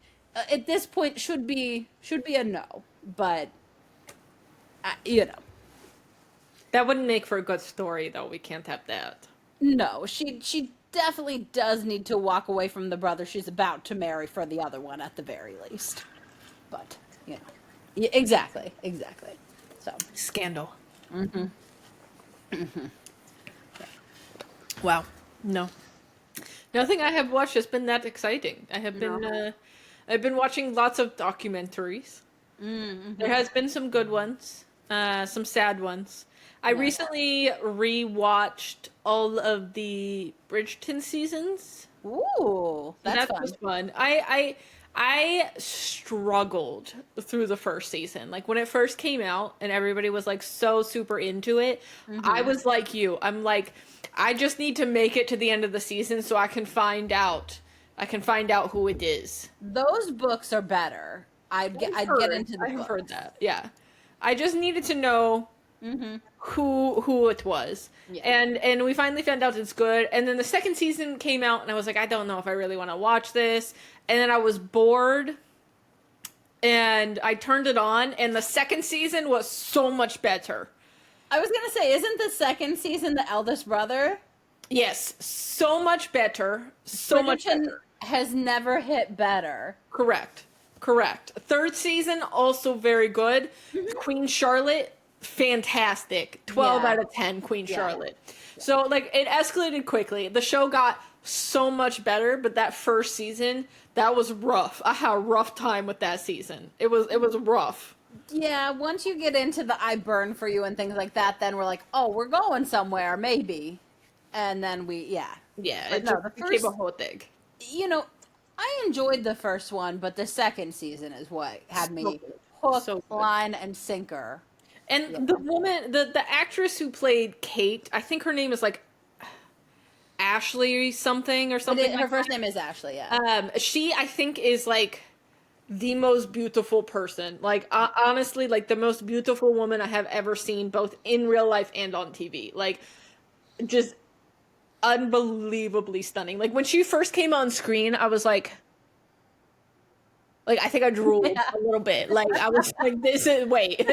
[SPEAKER 1] at this point should be a no. But you know,
[SPEAKER 2] That wouldn't make for a good story, though. We can't have that.
[SPEAKER 1] no. She definitely does need to walk away from the brother she's about to marry for the other one at the very least. But you know, yeah, exactly. So
[SPEAKER 2] Scandal. Wow. No. Nothing I have watched has been that exciting. I've been watching lots of documentaries. There has been some good ones, some sad ones. I recently rewatched all of the Bridgerton seasons.
[SPEAKER 1] ooh, that's fun.
[SPEAKER 2] Was fun. I struggled through the first season. Like when it first came out and everybody was like so super into it, I was like you. I'm like, I just need to make it to the end of the season so I can find out. I can find out who it is.
[SPEAKER 1] Those books are better. I'd get into the
[SPEAKER 2] I've
[SPEAKER 1] books.
[SPEAKER 2] heard that. Yeah. I just needed to know who it was.
[SPEAKER 1] Yeah.
[SPEAKER 2] And we finally found out it's good. And then the second season came out and I was like, I don't know if I really want to watch this. And then I was bored and I turned it on and the second season was so much better.
[SPEAKER 1] I was gonna say, isn't the second season the eldest brother?
[SPEAKER 2] Yes, so much better. So much
[SPEAKER 1] Bridgerton
[SPEAKER 2] better.
[SPEAKER 1] has never hit better.
[SPEAKER 2] Correct. Third season, also very good. Queen Charlotte, fantastic. 12
[SPEAKER 1] Yeah.
[SPEAKER 2] out of 10, Queen Charlotte. So, like, it escalated quickly. The show got so much better, but that first season, that was rough. I had a rough time with that season. It was rough.
[SPEAKER 1] Yeah, once you get into the I burn for you and things like that, then we're like, oh, we're going somewhere, maybe. And then
[SPEAKER 2] Yeah,
[SPEAKER 1] But
[SPEAKER 2] it
[SPEAKER 1] no,
[SPEAKER 2] just
[SPEAKER 1] the
[SPEAKER 2] became
[SPEAKER 1] first-
[SPEAKER 2] a whole thing.
[SPEAKER 1] you know, I enjoyed the first one, but the second season is what had me
[SPEAKER 2] So good.
[SPEAKER 1] hook,
[SPEAKER 2] So good.
[SPEAKER 1] line, and sinker.
[SPEAKER 2] And the woman, the actress who played Kate, I think her name is like Ashley something or something.
[SPEAKER 1] Her
[SPEAKER 2] like
[SPEAKER 1] first
[SPEAKER 2] that.
[SPEAKER 1] name is Ashley, yeah.
[SPEAKER 2] She, I think, is like the most beautiful person. Like, honestly, like the most beautiful woman I have ever seen, both in real life and on TV. Like, just unbelievably stunning. Like, when she first came on screen, I was like, I think I drooled a little bit. Like, I was like, wait,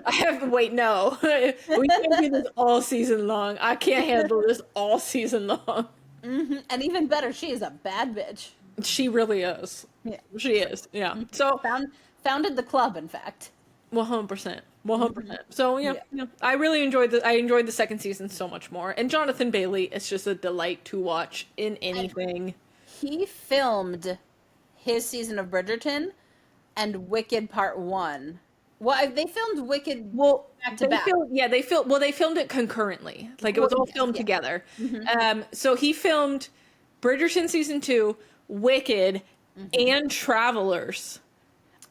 [SPEAKER 2] I have to wait, no. We can't do this all season long. I can't handle this all season long.
[SPEAKER 1] And even better, she is a bad bitch.
[SPEAKER 2] She really is.
[SPEAKER 1] Yeah.
[SPEAKER 2] She is, yeah. So,
[SPEAKER 1] Founded the club, in fact.
[SPEAKER 2] 100%. 100%. So, yeah, I really enjoyed the second season so much more. And Jonathan Bailey is just a delight to watch in anything.
[SPEAKER 1] He filmed his season of Bridgerton and Wicked Part 1. Well, they filmed Wicked back to back.
[SPEAKER 2] They filmed it concurrently. Like, it was all filmed together. So he filmed Bridgerton season 2, Wicked, and Travelers.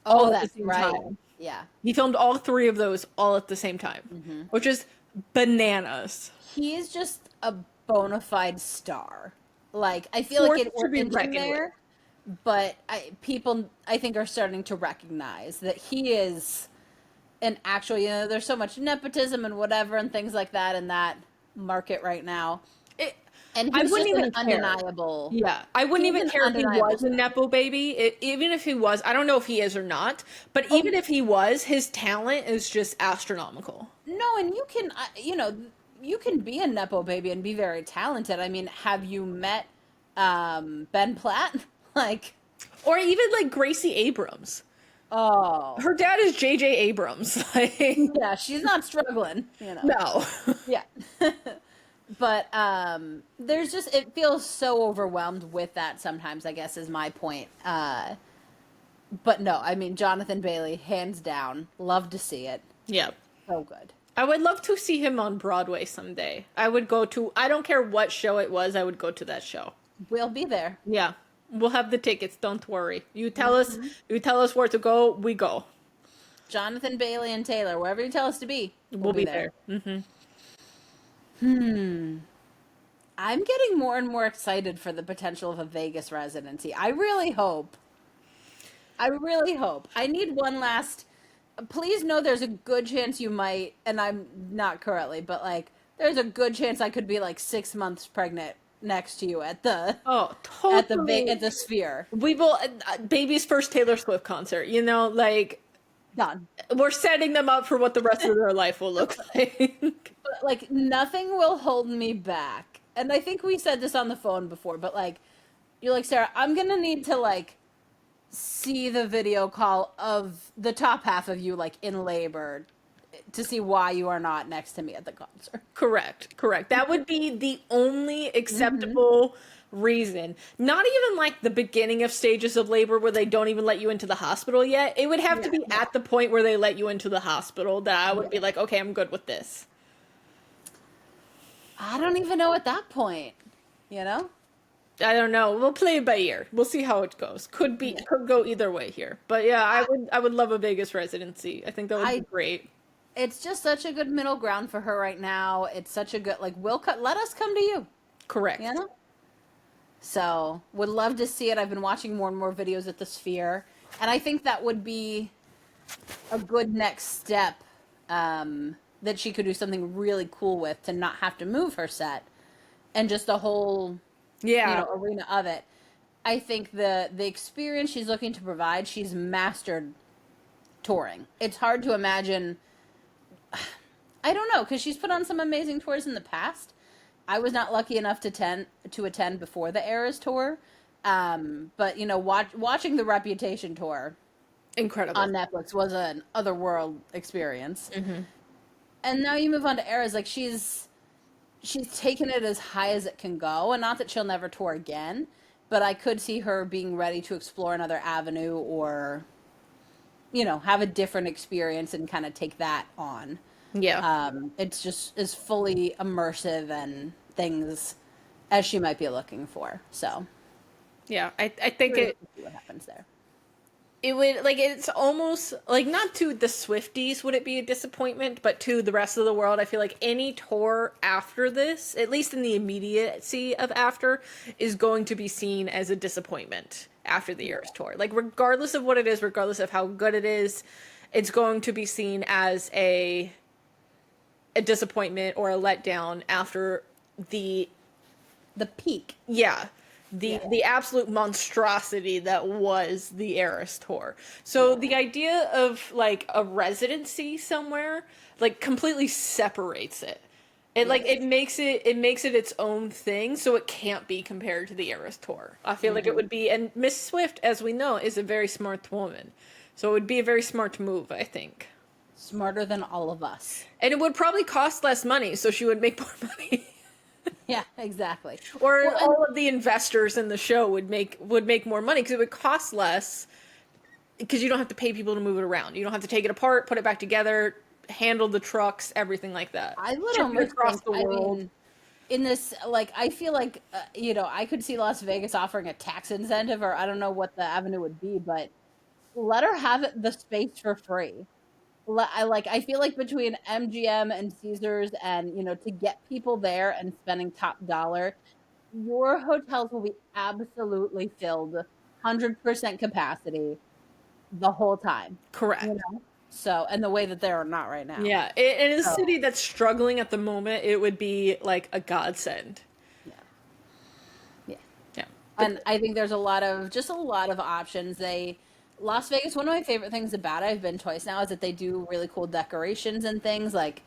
[SPEAKER 1] Oh,
[SPEAKER 2] at the
[SPEAKER 1] that's
[SPEAKER 2] same
[SPEAKER 1] right.
[SPEAKER 2] time.
[SPEAKER 1] Yeah.
[SPEAKER 2] He filmed all three of those all at the same time, which is bananas.
[SPEAKER 1] He is just a bona fide star. Like, I feel like
[SPEAKER 2] Forced to be
[SPEAKER 1] we're
[SPEAKER 2] reckoned
[SPEAKER 1] in there, but people, I think, are starting to recognize that he is an actual, there's so much nepotism and whatever and things like that in that market right now. And
[SPEAKER 2] I
[SPEAKER 1] he's
[SPEAKER 2] wouldn't
[SPEAKER 1] just an
[SPEAKER 2] even care.
[SPEAKER 1] undeniable.
[SPEAKER 2] Yeah, I wouldn't
[SPEAKER 1] He's
[SPEAKER 2] even
[SPEAKER 1] an
[SPEAKER 2] care if he
[SPEAKER 1] undeniable
[SPEAKER 2] was a nepo baby. Even if he was, I don't know if he is or not. But even if he was, his talent is just astronomical.
[SPEAKER 1] No, and you can, you can be a nepo baby and be very talented. I mean, have you met Ben Platt? Like,
[SPEAKER 2] Or even like Gracie Abrams.
[SPEAKER 1] oh,
[SPEAKER 2] Her dad is J.J. Abrams. Like,
[SPEAKER 1] yeah, she's not struggling.
[SPEAKER 2] no.
[SPEAKER 1] Yeah. But there's just it feels so overwhelmed with that sometimes, I guess is my point. But no, I mean Jonathan Bailey, hands down, love to see it.
[SPEAKER 2] Yeah.
[SPEAKER 1] So good.
[SPEAKER 2] I would love to see him on Broadway someday. I would go to, I don't care what show it was, I would go to that show.
[SPEAKER 1] We'll be there.
[SPEAKER 2] Yeah. We'll have the tickets, don't worry. You tell us where to go, we go.
[SPEAKER 1] Jonathan Bailey and Taylor, wherever you tell us to be,
[SPEAKER 2] We'll be there.
[SPEAKER 1] I'm getting more and more excited for the potential of a Vegas residency. I really hope. I really hope. I need one last. Please know there's a good chance you might, and I'm not currently, but like there's a good chance I could be like 6 months pregnant next to you at the
[SPEAKER 2] Oh, totally.
[SPEAKER 1] at the Sphere.
[SPEAKER 2] We will, baby's first Taylor Swift concert, you know, like,
[SPEAKER 1] Done.
[SPEAKER 2] we're setting them up for what the rest of their life will look like.
[SPEAKER 1] But like nothing will hold me back. And I think we said this on the phone before, but like you're like, Sarah, I'm gonna need to like see the video call of the top half of you like in labor to see why you are not next to me at the concert.
[SPEAKER 2] Correct. That would be the only acceptable reason. Not even like the beginning of stages of labor where they don't even let you into the hospital yet. It would have to be at the point where they let you into the hospital that I would be like, okay, I'm good with this.
[SPEAKER 1] I don't even know at that point, you know?
[SPEAKER 2] I don't know. We'll play it by ear. We'll see how it goes. Could go either way here. But yeah, I would love a Vegas residency. I think that would be great.
[SPEAKER 1] It's just such a good middle ground for her right now. It's such a good like let us come to you.
[SPEAKER 2] Correct.
[SPEAKER 1] You know? So, would love to see it. I've been watching more and more videos at the Sphere, and I think that would be a good next step that she could do something really cool with to not have to move her set and just the whole arena of it. I think the experience she's looking to provide, she's mastered touring. It's hard to imagine. I don't know, because she's put on some amazing tours in the past. I was not lucky enough to attend before the Eras tour, but watching the Reputation tour,
[SPEAKER 2] incredible
[SPEAKER 1] on Netflix was an otherworld experience.
[SPEAKER 2] Mm-hmm.
[SPEAKER 1] And now you move on to Eras, like she's taken it as high as it can go, and not that she'll never tour again, but I could see her being ready to explore another avenue or, have a different experience and kind of take that on.
[SPEAKER 2] Yeah.
[SPEAKER 1] It's just as fully immersive and things as she might be looking for. So,
[SPEAKER 2] yeah, I think
[SPEAKER 1] see what happens there.
[SPEAKER 2] It would, like, it's almost, like, not to the Swifties would it be a disappointment, but to the rest of the world, I feel like any tour after this, at least in the immediacy of after, is going to be seen as a disappointment after the Eras tour. Like, regardless of what it is, regardless of how good it is, it's going to be seen as a disappointment or a letdown after the
[SPEAKER 1] peak.
[SPEAKER 2] Yeah. The absolute monstrosity that was the Eras tour. So the idea of like a residency somewhere like completely separates it. It makes it its own thing, so it can't be compared to the Eras tour. I feel like it would be, and Miss Swift, as we know, is a very smart woman. So it would be a very smart move, I think.
[SPEAKER 1] Smarter than all of us.
[SPEAKER 2] And it would probably cost less money, so she would make more money.
[SPEAKER 1] Yeah, exactly.
[SPEAKER 2] Or all of the investors in the show would make more money because it would cost less because you don't have to pay people to move it around. You don't have to take it apart, put it back together, handle the trucks, everything like that.
[SPEAKER 1] I would almost
[SPEAKER 2] across the world.
[SPEAKER 1] I mean, in this, like, I feel like, I could see Las Vegas offering a tax incentive, or I don't know what the avenue would be, but let her have the space for free. I feel like between MGM and Caesars and, to get people there and spending top dollar, your hotels will be absolutely filled, 100% capacity the whole time.
[SPEAKER 2] Correct.
[SPEAKER 1] So, and the way that they're not right now.
[SPEAKER 2] Yeah. In a city that's struggling at the moment, it would be like a godsend.
[SPEAKER 1] Yeah. And I think there's just a lot of options. Las Vegas, one of my favorite things about it, I've been twice now, is that they do really cool decorations and things. Like,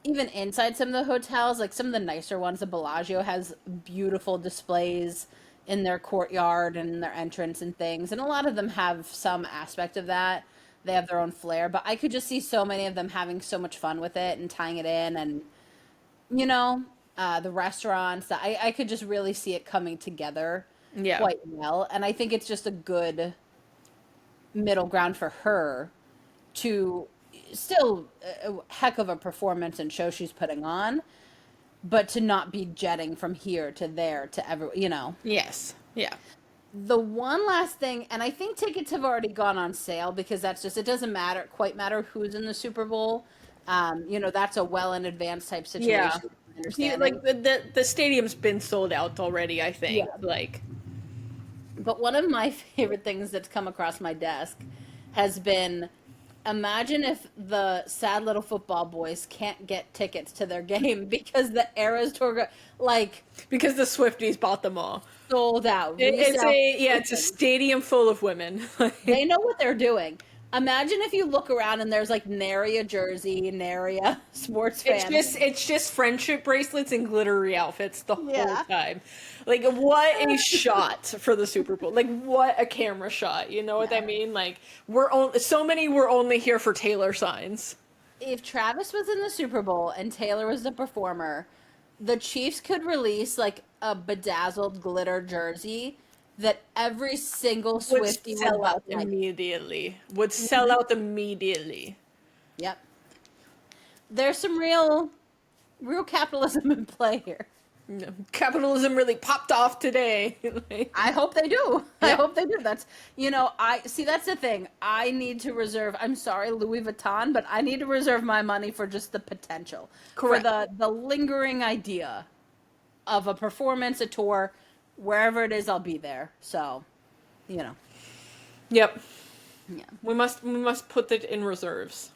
[SPEAKER 1] even inside some of the hotels, like some of the nicer ones, the Bellagio has beautiful displays in their courtyard and in their entrance and things. And a lot of them have some aspect of that. They have their own flair, but I could just see so many of them having so much fun with it and tying it in, and you know, the restaurants. I could just really see it coming together
[SPEAKER 2] Yeah.
[SPEAKER 1] quite well. And I think it's just a good middle ground for her to still a heck of a performance and show she's putting on, but to not be jetting from here to there to ever.
[SPEAKER 2] Yes. Yeah.
[SPEAKER 1] The one last thing, and I think tickets have already gone on sale because it doesn't quite matter who's in the Super Bowl. That's a well in advance type
[SPEAKER 2] Yeah.
[SPEAKER 1] situation.
[SPEAKER 2] Like the stadium's been sold out already, I think.
[SPEAKER 1] Yeah.
[SPEAKER 2] Like,
[SPEAKER 1] But one of my favorite things that's come across my desk has been, imagine if the sad little football boys can't get tickets to their game because the Eras Tour,
[SPEAKER 2] because the Swifties bought them all.
[SPEAKER 1] sold out.
[SPEAKER 2] It's a stadium full of women.
[SPEAKER 1] They know what they're doing. Imagine if you look around and there's nary a jersey, nary a sports fan.
[SPEAKER 2] It's just friendship bracelets and glittery outfits the
[SPEAKER 1] Yeah.
[SPEAKER 2] whole time. Like, what a shot for the Super Bowl. Like, what a camera shot. You know what I mean? Like, we're only here for Taylor signs.
[SPEAKER 1] If Travis was in the Super Bowl and Taylor was the performer, the Chiefs could release a bedazzled glitter jersey that every single
[SPEAKER 2] Would
[SPEAKER 1] Swiftie
[SPEAKER 2] sell
[SPEAKER 1] would
[SPEAKER 2] out
[SPEAKER 1] like.
[SPEAKER 2] immediately. Would sell out immediately.
[SPEAKER 1] Yep. There's some real capitalism in play here.
[SPEAKER 2] Capitalism really popped off today.
[SPEAKER 1] I hope they do. I
[SPEAKER 2] Yeah.
[SPEAKER 1] hope they do. That's the thing. I need to reserve. I'm sorry, Louis Vuitton, but I need to reserve my money for just the potential.
[SPEAKER 2] Correct.
[SPEAKER 1] For the lingering idea of a performance, a tour, wherever it is, I'll be there. So,
[SPEAKER 2] Yep.
[SPEAKER 1] yeah,
[SPEAKER 2] We must put that in reserves.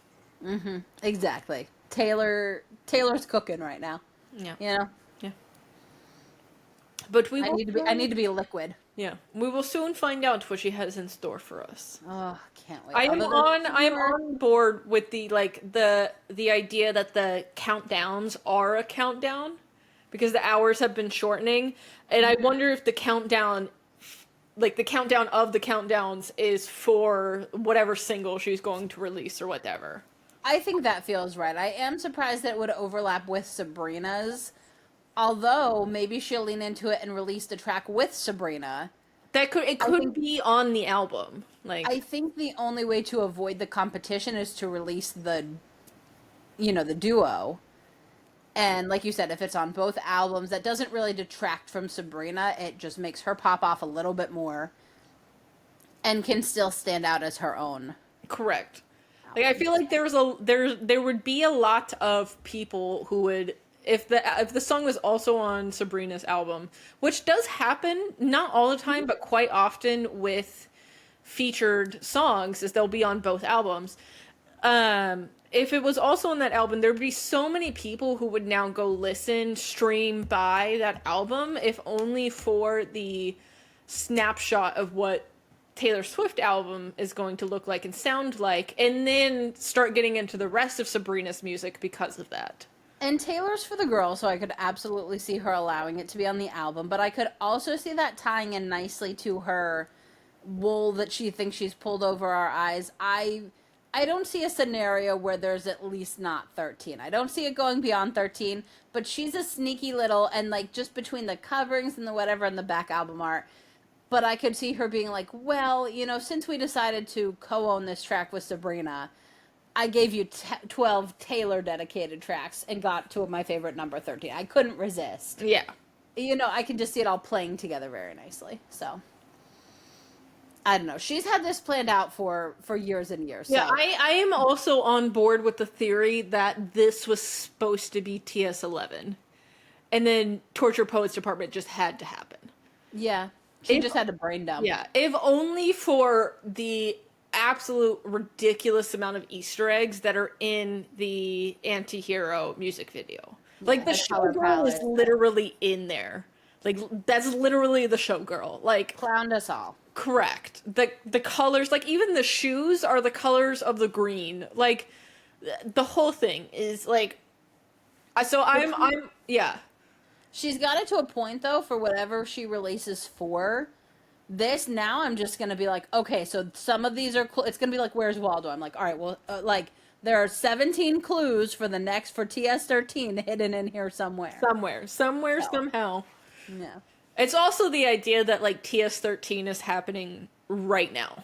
[SPEAKER 1] exactly. Taylor's cooking right now.
[SPEAKER 2] Yeah.
[SPEAKER 1] Yeah.
[SPEAKER 2] But we
[SPEAKER 1] I
[SPEAKER 2] will
[SPEAKER 1] need to be liquid.
[SPEAKER 2] Yeah. We will soon find out what she has in store for us.
[SPEAKER 1] Oh, can't wait.
[SPEAKER 2] I am
[SPEAKER 1] Although
[SPEAKER 2] on board with the idea that the countdowns are a countdown because the hours have been shortening, and I wonder if the countdown of the countdowns is for whatever single she's going to release or whatever.
[SPEAKER 1] I think that feels right. I am surprised that it would overlap with Sabrina's. Although maybe she'll lean into it and release the track with Sabrina.
[SPEAKER 2] It could be on the album.
[SPEAKER 1] I think the only way to avoid the competition is to release the duo. And like you said, if it's on both albums, that doesn't really detract from Sabrina. It just makes her pop off a little bit more and can still stand out as her own.
[SPEAKER 2] Correct. I feel like there would be a lot of people who would, if the song was also on Sabrina's album, which does happen, not all the time, but quite often with featured songs, is they'll be on both albums. If it was also on that album, there'd be so many people who would now go stream by that album, if only for the snapshot of what Taylor Swift album is going to look like and sound like, and then start getting into the rest of Sabrina's music because of that.
[SPEAKER 1] And Taylor's for the girls, so I could absolutely see her allowing it to be on the album, but I could also see that tying in nicely to her wool that she thinks she's pulled over our eyes. I don't see a scenario where there's at least not 13. I don't see it going beyond 13, but she's a sneaky little, and just between the coverings and the whatever and the back album art, but I could see her being like, well, since we decided to co-own this track with Sabrina, I gave you 12 Taylor dedicated tracks and got to my favorite number 13. I couldn't resist.
[SPEAKER 2] Yeah.
[SPEAKER 1] I can just see it all playing together very nicely. So, I don't know. She's had this planned out for years and years.
[SPEAKER 2] Yeah,
[SPEAKER 1] so.
[SPEAKER 2] I am also on board with the theory that this was supposed to be TS11. And then Torture Poets Department just had to happen.
[SPEAKER 1] Yeah. She just had a brain dump.
[SPEAKER 2] Yeah. If only for the absolute ridiculous amount of Easter eggs that are in the Anti-Hero music video. The
[SPEAKER 1] the color
[SPEAKER 2] showgirl is
[SPEAKER 1] palette.
[SPEAKER 2] literally in there. Like, that's literally the showgirl. Like,
[SPEAKER 1] Clowned us all.
[SPEAKER 2] correct. The colors, like, even the shoes are the colors of the green. Like, the whole thing is, like, so yeah.
[SPEAKER 1] She's got it to a point though for whatever she releases for. This now I'm just gonna be like, okay, so some of these are it's gonna be like Where's Waldo. I'm like, all right, well, like there are 17 clues for the next for TS13 hidden in here somewhere.
[SPEAKER 2] Somehow.
[SPEAKER 1] Yeah.
[SPEAKER 2] It's also the idea that like TS13 is happening right now.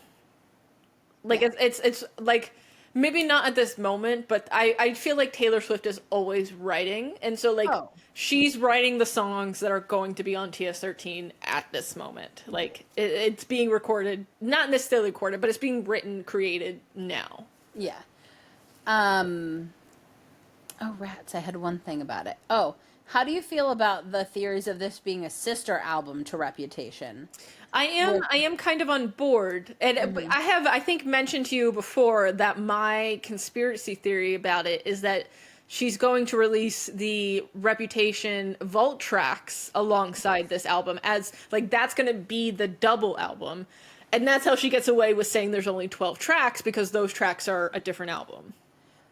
[SPEAKER 2] Like
[SPEAKER 1] Yeah.
[SPEAKER 2] it's like maybe not at this moment, but I feel like Taylor Swift is always writing, and so like
[SPEAKER 1] Oh.
[SPEAKER 2] she's writing the songs that are going to be on TS13 at this moment. Like it's being recorded, not necessarily recorded, but it's being written, created now.
[SPEAKER 1] Yeah. Oh, rats. I had one thing about it. Oh, how do you feel about the theories of this being a sister album to Reputation?
[SPEAKER 2] I am kind of on board, and but I think mentioned to you before that my conspiracy theory about it is that she's going to release the Reputation vault tracks alongside this album, as like that's going to be the double album, and that's how she gets away with saying there's only 12 tracks, because those tracks are a different album.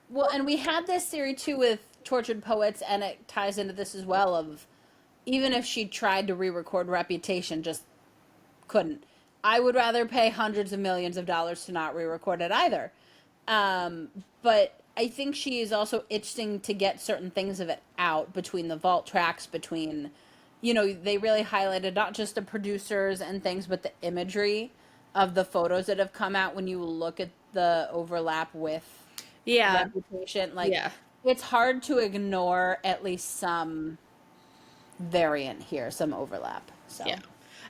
[SPEAKER 1] Well, and we had this theory too with Tortured Poets, and it ties into this as well. Of even if she tried to re-record Reputation, just couldn't. I would rather pay hundreds of millions of dollars to not re-record it either. But I think she is also itching to get certain things of it out between the vault tracks, between, they really highlighted not just the producers and things, but the imagery of the photos that have come out when you look at the overlap with Reputation. Like, it's hard to ignore at least some variant here, some overlap. So.
[SPEAKER 2] Yeah.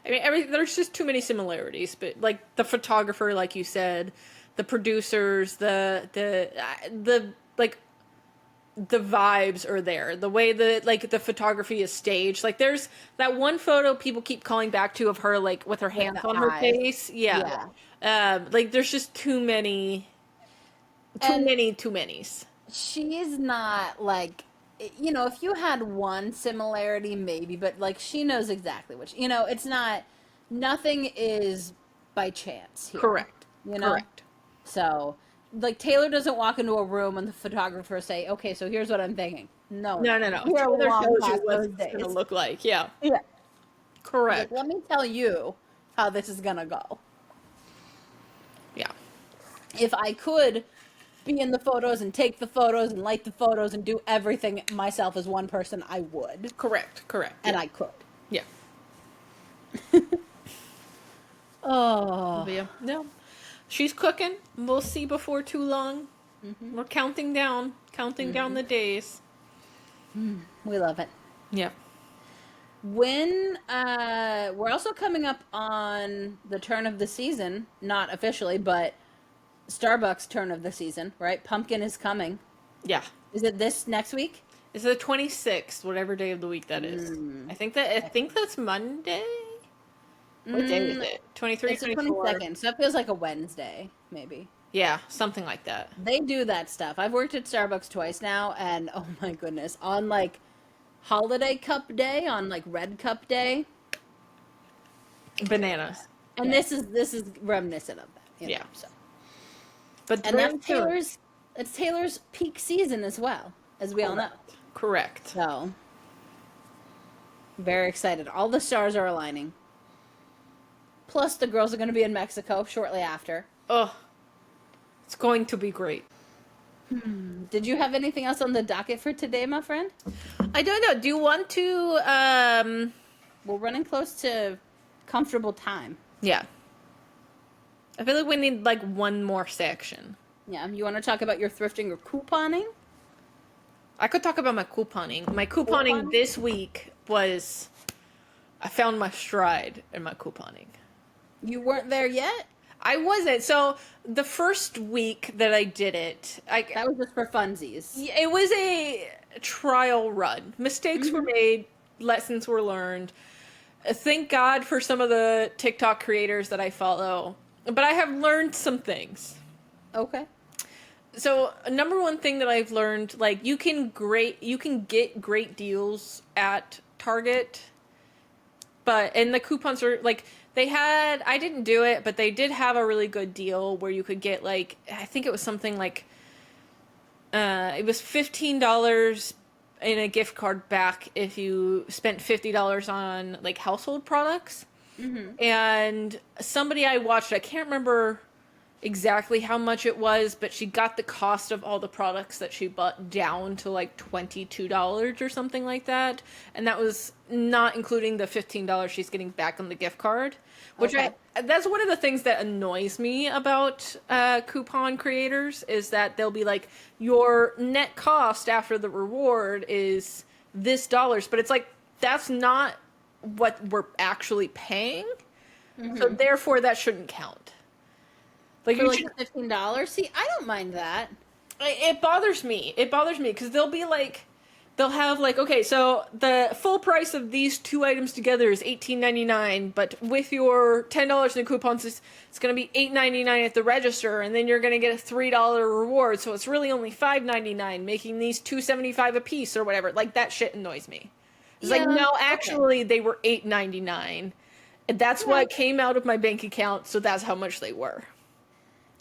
[SPEAKER 2] I mean, there's just too many similarities, but like the photographer, like you said, the producers, the like the vibes are there. The way that like the photography is staged, like there's that one photo people keep calling back to of her like with her hands on her face. Yeah. Like there's just too many, too many's.
[SPEAKER 1] She's not like, if you had one similarity, maybe, but like she knows exactly which, it's not, nothing is by chance here.
[SPEAKER 2] Correct.
[SPEAKER 1] Correct. So, like Taylor doesn't walk into a room and the photographer say, okay, so here's what I'm thinking. No.
[SPEAKER 2] No. Taylor shows you what it's going to look like. Yeah.
[SPEAKER 1] Yeah.
[SPEAKER 2] Correct.
[SPEAKER 1] Like, let me tell you how this is going to go.
[SPEAKER 2] Yeah.
[SPEAKER 1] If I could be in the photos and take the photos and light the photos and do everything myself as one person, I would.
[SPEAKER 2] Correct.
[SPEAKER 1] And I could.
[SPEAKER 2] Yeah.
[SPEAKER 1] Oh.
[SPEAKER 2] Yeah. No. She's cooking. We'll see before too long. Mm-hmm. We're counting down the days.
[SPEAKER 1] We love it.
[SPEAKER 2] Yeah.
[SPEAKER 1] When we're also coming up on the turn of the season, not officially, but Starbucks turn of the season, right? Pumpkin is coming.
[SPEAKER 2] Yeah.
[SPEAKER 1] Is it this next week?
[SPEAKER 2] It's the 26th, whatever day of the week that is. I think that's Monday. What day is it? 23,
[SPEAKER 1] it's
[SPEAKER 2] 24.
[SPEAKER 1] The 22nd, so it feels like a Wednesday, maybe.
[SPEAKER 2] Yeah, something like that.
[SPEAKER 1] They do that stuff. I've worked at Starbucks twice now, and oh my goodness, on like holiday cup day, on like red cup day,
[SPEAKER 2] bananas.
[SPEAKER 1] And this is reminiscent of that.
[SPEAKER 2] Yeah.
[SPEAKER 1] So.
[SPEAKER 2] But
[SPEAKER 1] and that's Taylor's peak season as well, as we all know.
[SPEAKER 2] Correct.
[SPEAKER 1] So very excited. All the stars are aligning. Plus, the girls are going to be in Mexico shortly after.
[SPEAKER 2] Oh, it's going to be great.
[SPEAKER 1] Did you have anything else on the docket for today, my friend?
[SPEAKER 2] I don't know. Do you want to...
[SPEAKER 1] We're running close to comfortable time.
[SPEAKER 2] Yeah. I feel like we need, like, one more section.
[SPEAKER 1] Yeah. You want to talk about your thrifting or couponing?
[SPEAKER 2] I could talk about my couponing. My couponing this week was... I found my stride in my couponing.
[SPEAKER 1] You weren't there yet?
[SPEAKER 2] I wasn't. So the first week that I did it,
[SPEAKER 1] that was just for funsies.
[SPEAKER 2] It was a trial run. Mistakes were made, lessons were learned. Thank God for some of the TikTok creators that I follow, but I have learned some things.
[SPEAKER 1] Okay.
[SPEAKER 2] So number one thing that I've learned, like, you can get great deals at Target, and the coupons are like, I didn't do it, but they did have a really good deal where you could get like, I think it was something like, it was $15 in a gift card back if you spent $50 on like household products. And somebody I watched, I can't remember exactly how much it was, but she got the cost of all the products that she bought down to like $22 or something like that. And that was not including the $15 she's getting back on the gift card, which that's one of the things that annoys me about coupon creators, is that they'll be like, your net cost after the reward is this dollars, but it's like, that's not what we're actually paying. So therefore that shouldn't count. Like,
[SPEAKER 1] For like $15? See, I don't mind that.
[SPEAKER 2] it bothers me. It bothers me because they'll have like, okay, so the full price of these two items together is $18.99, but with your $10 in coupons, it's going to be $8.99 at the register, and then you're going to get a $3 reward, so it's really only $5.99, making these $2.75 a piece or whatever. Like, that shit annoys me. It's like, no, actually, they were $8.99, and that's what came out of my bank account, so that's how much they were.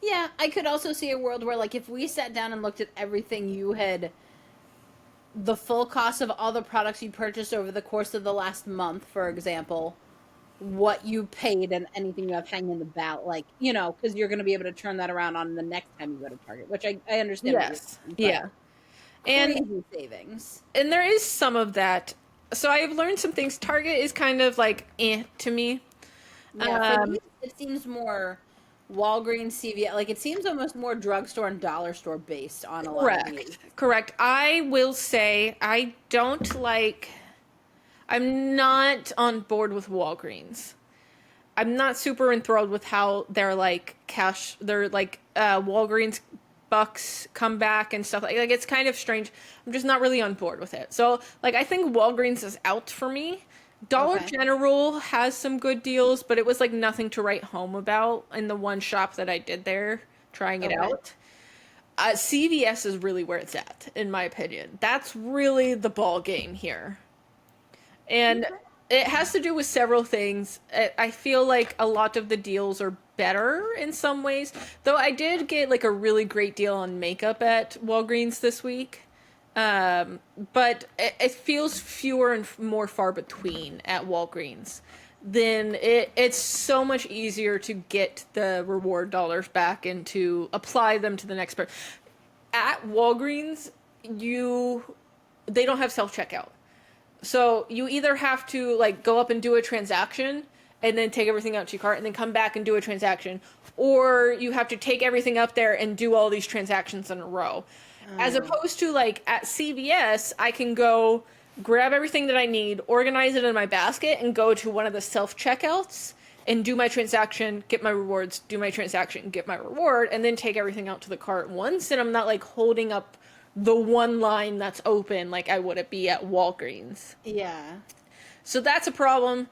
[SPEAKER 1] Yeah, I could also see a world where, like, if we sat down and looked at everything you had, the full cost of all the products you purchased over the course of the last month, for example, what you paid and anything you have hanging in the ballot, like, you know, because you're going to be able to turn that around on the next time you go to Target, which I understand.
[SPEAKER 2] Yes. Yeah.
[SPEAKER 1] Crazy savings.
[SPEAKER 2] And there is some of that. So I've learned some things. Target is kind of like, to me.
[SPEAKER 1] Yeah, for me, it seems more Walgreens, CVS, like it seems almost more drugstore and dollar store based on a lot of these.
[SPEAKER 2] Correct. I will say I'm not on board with Walgreens. I'm not super enthralled with how they're like Walgreens bucks come back and stuff like it's kind of strange. I'm just not really on board with it. So like I think Walgreens is out for me. Dollar General has some good deals, but it was like nothing to write home about in the one shop that I did there trying it out. CVS is really where it's at, in my opinion. That's really the ball game here. And it has to do with several things. I feel like a lot of the deals are better in some ways, though I did get like a really great deal on makeup at Walgreens this week. But it feels fewer and more far between at Walgreens. Then it's so much easier to get the reward dollars back and to apply them to the next person. At Walgreens, they don't have self-checkout. So you either have to like go up and do a transaction and then take everything out to your cart and then come back and do a transaction, or you have to take everything up there and do all these transactions in a row. As opposed to like at CVS, I can go grab everything that I need, organize it in my basket, and go to one of the self-checkouts and do my transaction, get my rewards, do my transaction, get my reward, and then take everything out to the cart once, and I'm not like holding up the one line that's open like I would be at Walgreens.
[SPEAKER 1] Yeah.
[SPEAKER 2] So that's a problem.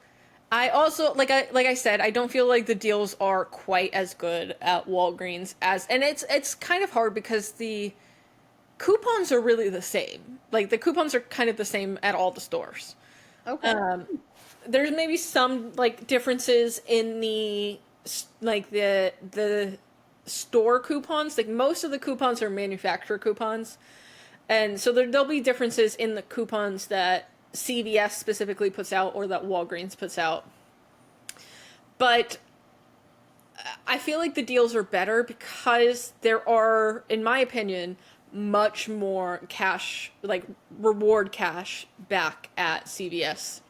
[SPEAKER 2] I also, like I said, I don't feel like the deals are quite as good at Walgreens and it's kind of hard because the coupons are really the same. Like the coupons are kind of the same at all the stores.
[SPEAKER 1] Okay.
[SPEAKER 2] There's maybe some like differences in the store coupons. Like most of the coupons are manufacturer coupons, and so there'll be differences in the coupons that CVS specifically puts out or that Walgreens puts out. But I feel like the deals are better because there are, in my opinion, much more cash, like reward cash back at CVS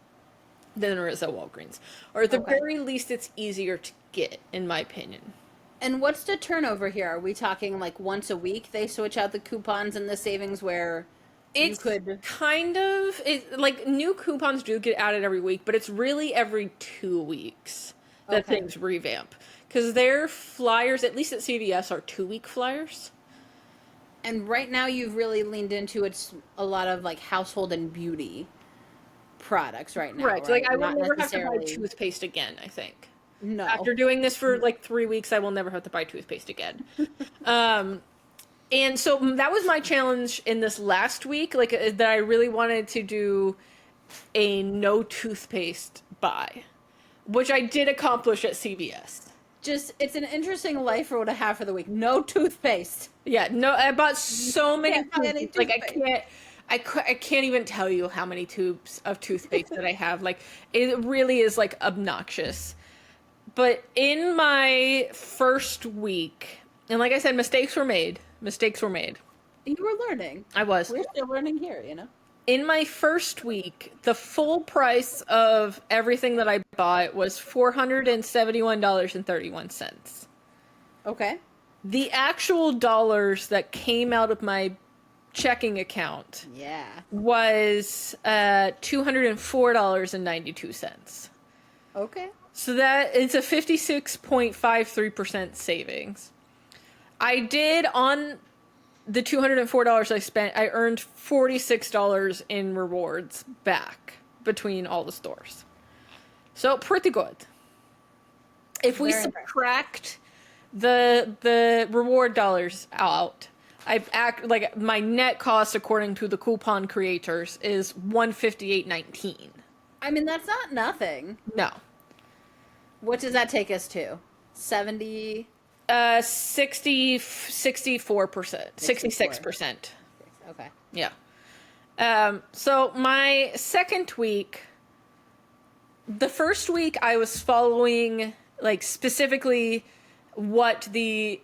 [SPEAKER 2] than there is at Walgreens. Or at the very least, it's easier to get, in my opinion.
[SPEAKER 1] And what's the turnover here? Are we talking like once a week they switch out the coupons and the savings where you could...
[SPEAKER 2] kind of... like, new coupons do get added every week, but it's really every 2 weeks that things revamp. Because their flyers, at least at CVS, are 2-week flyers.
[SPEAKER 1] And right now you've really leaned into it's a lot of like household and beauty products right now.
[SPEAKER 2] Correct.
[SPEAKER 1] Right?
[SPEAKER 2] Like I will never have to buy toothpaste again, I think.
[SPEAKER 1] No.
[SPEAKER 2] After doing this for like 3 weeks, I will never have to buy toothpaste again. And so that was my challenge in this last week, like that I really wanted to do a no toothpaste buy, which I did accomplish at CVS.
[SPEAKER 1] Just, it's an interesting life rule to have for the week. No toothpaste.
[SPEAKER 2] Yeah, no, I bought so many
[SPEAKER 1] Can't buy any
[SPEAKER 2] tubes. Like
[SPEAKER 1] toothpaste.
[SPEAKER 2] I can't even tell you how many tubes of toothpaste that I have. Like it really is like obnoxious. But in my first week, and like I said, mistakes were made. Mistakes were made.
[SPEAKER 1] You were learning.
[SPEAKER 2] I was.
[SPEAKER 1] We're still learning here, you know?
[SPEAKER 2] In my first week, the full price of everything that I bought was $471.31.
[SPEAKER 1] Okay.
[SPEAKER 2] The actual dollars that came out of my checking account
[SPEAKER 1] Yeah.
[SPEAKER 2] was $204.92.
[SPEAKER 1] Okay.
[SPEAKER 2] So that it's a 56.53% savings. I did on the $204 I spent, I earned $46 in rewards back between all the stores. So pretty good. If we
[SPEAKER 1] Very
[SPEAKER 2] subtract the reward dollars out, like my net cost according to the coupon creators is $158.19.
[SPEAKER 1] I mean, that's not nothing.
[SPEAKER 2] No.
[SPEAKER 1] What does that take us to? 70?
[SPEAKER 2] 64%, 66%.
[SPEAKER 1] Okay.
[SPEAKER 2] Yeah. So my second week, the first week I was following like specifically what the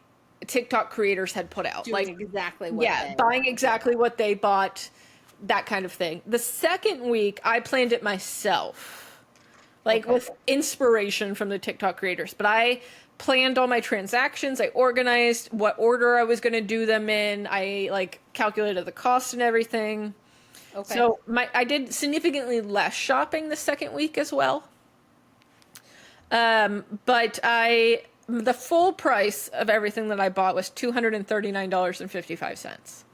[SPEAKER 2] TikTok creators had put out.
[SPEAKER 1] Doing
[SPEAKER 2] Like
[SPEAKER 1] exactly what
[SPEAKER 2] yeah,
[SPEAKER 1] they
[SPEAKER 2] buying exactly what they bought, that kind of thing. The second week I planned it myself. Like
[SPEAKER 1] Okay.
[SPEAKER 2] with inspiration from the TikTok creators, but I planned all my transactions. I organized what order I was going to do them in. I like calculated the cost and everything.
[SPEAKER 1] Okay.
[SPEAKER 2] So I did significantly less shopping the second week as well. But the full price of everything that I bought was $239.55.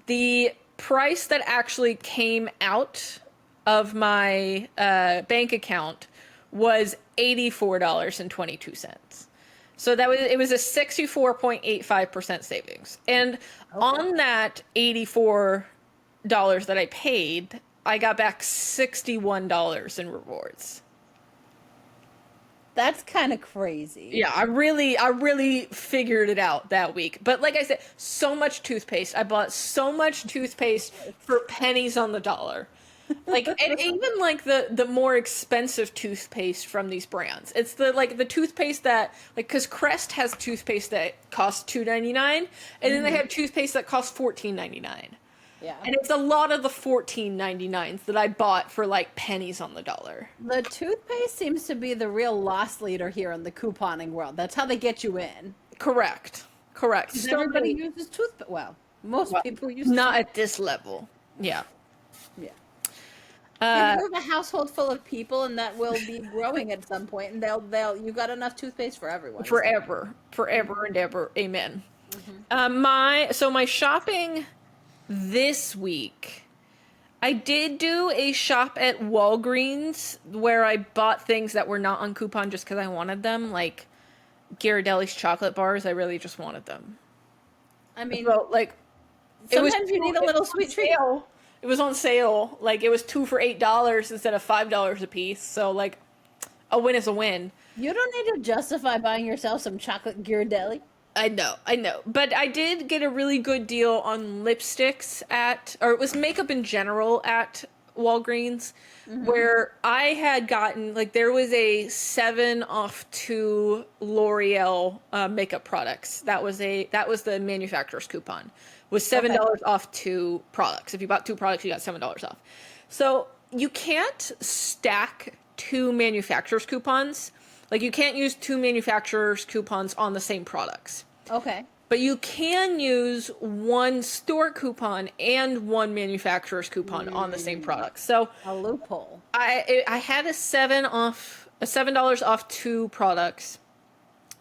[SPEAKER 2] The price that actually came out of my bank account was $84.22. So it was a 64.85% savings. And on that $84 that I paid, I got back $61 in rewards.
[SPEAKER 1] That's kind of crazy.
[SPEAKER 2] Yeah, I really figured it out that week. But like I said, so much toothpaste. I bought so much toothpaste for pennies on the dollar. Like, and even like the more expensive toothpaste from these brands. It's the toothpaste that, like, because Crest has toothpaste that costs $2.99, and then they have toothpaste that costs $14.99.
[SPEAKER 1] Yeah.
[SPEAKER 2] And it's a lot of the $14.99s that I bought for like pennies on the dollar.
[SPEAKER 1] The toothpaste seems to be the real loss leader here in the couponing world. That's how they get you in.
[SPEAKER 2] Correct. So
[SPEAKER 1] Everybody
[SPEAKER 2] many-
[SPEAKER 1] uses toothpaste. Well, most people use
[SPEAKER 2] not at this level. Yeah.
[SPEAKER 1] Yeah. You have a household full of people, and that will be growing at some point, and you got enough toothpaste for everyone.
[SPEAKER 2] Forever and ever. Amen. My shopping this week, I did do a shop at Walgreens where I bought things that were not on coupon just because I wanted them, like Ghirardelli's chocolate bars. I really just wanted them.
[SPEAKER 1] I mean,
[SPEAKER 2] So, like,
[SPEAKER 1] sometimes you need a little sweet treat.
[SPEAKER 2] It was on sale. Like, it was 2 for $8 instead of $5 a piece. So, like, a win is a win.
[SPEAKER 1] You don't need to justify buying yourself some chocolate Ghirardelli.
[SPEAKER 2] I know. But I did get a really good deal on lipsticks or it was makeup in general at Walgreens, where I had gotten, like, there was a 7 off 2 L'Oreal makeup products. That was the manufacturer's coupon. Was $7 off 2 products. If you bought 2 products, you got $7 off. So you can't stack 2 manufacturer's coupons. Like, you can't use 2 manufacturer's coupons on the same products.
[SPEAKER 1] Okay.
[SPEAKER 2] But you can use 1 store coupon and 1 manufacturer's coupon on the same product. So
[SPEAKER 1] A loophole.
[SPEAKER 2] I had a $7 off 2 products.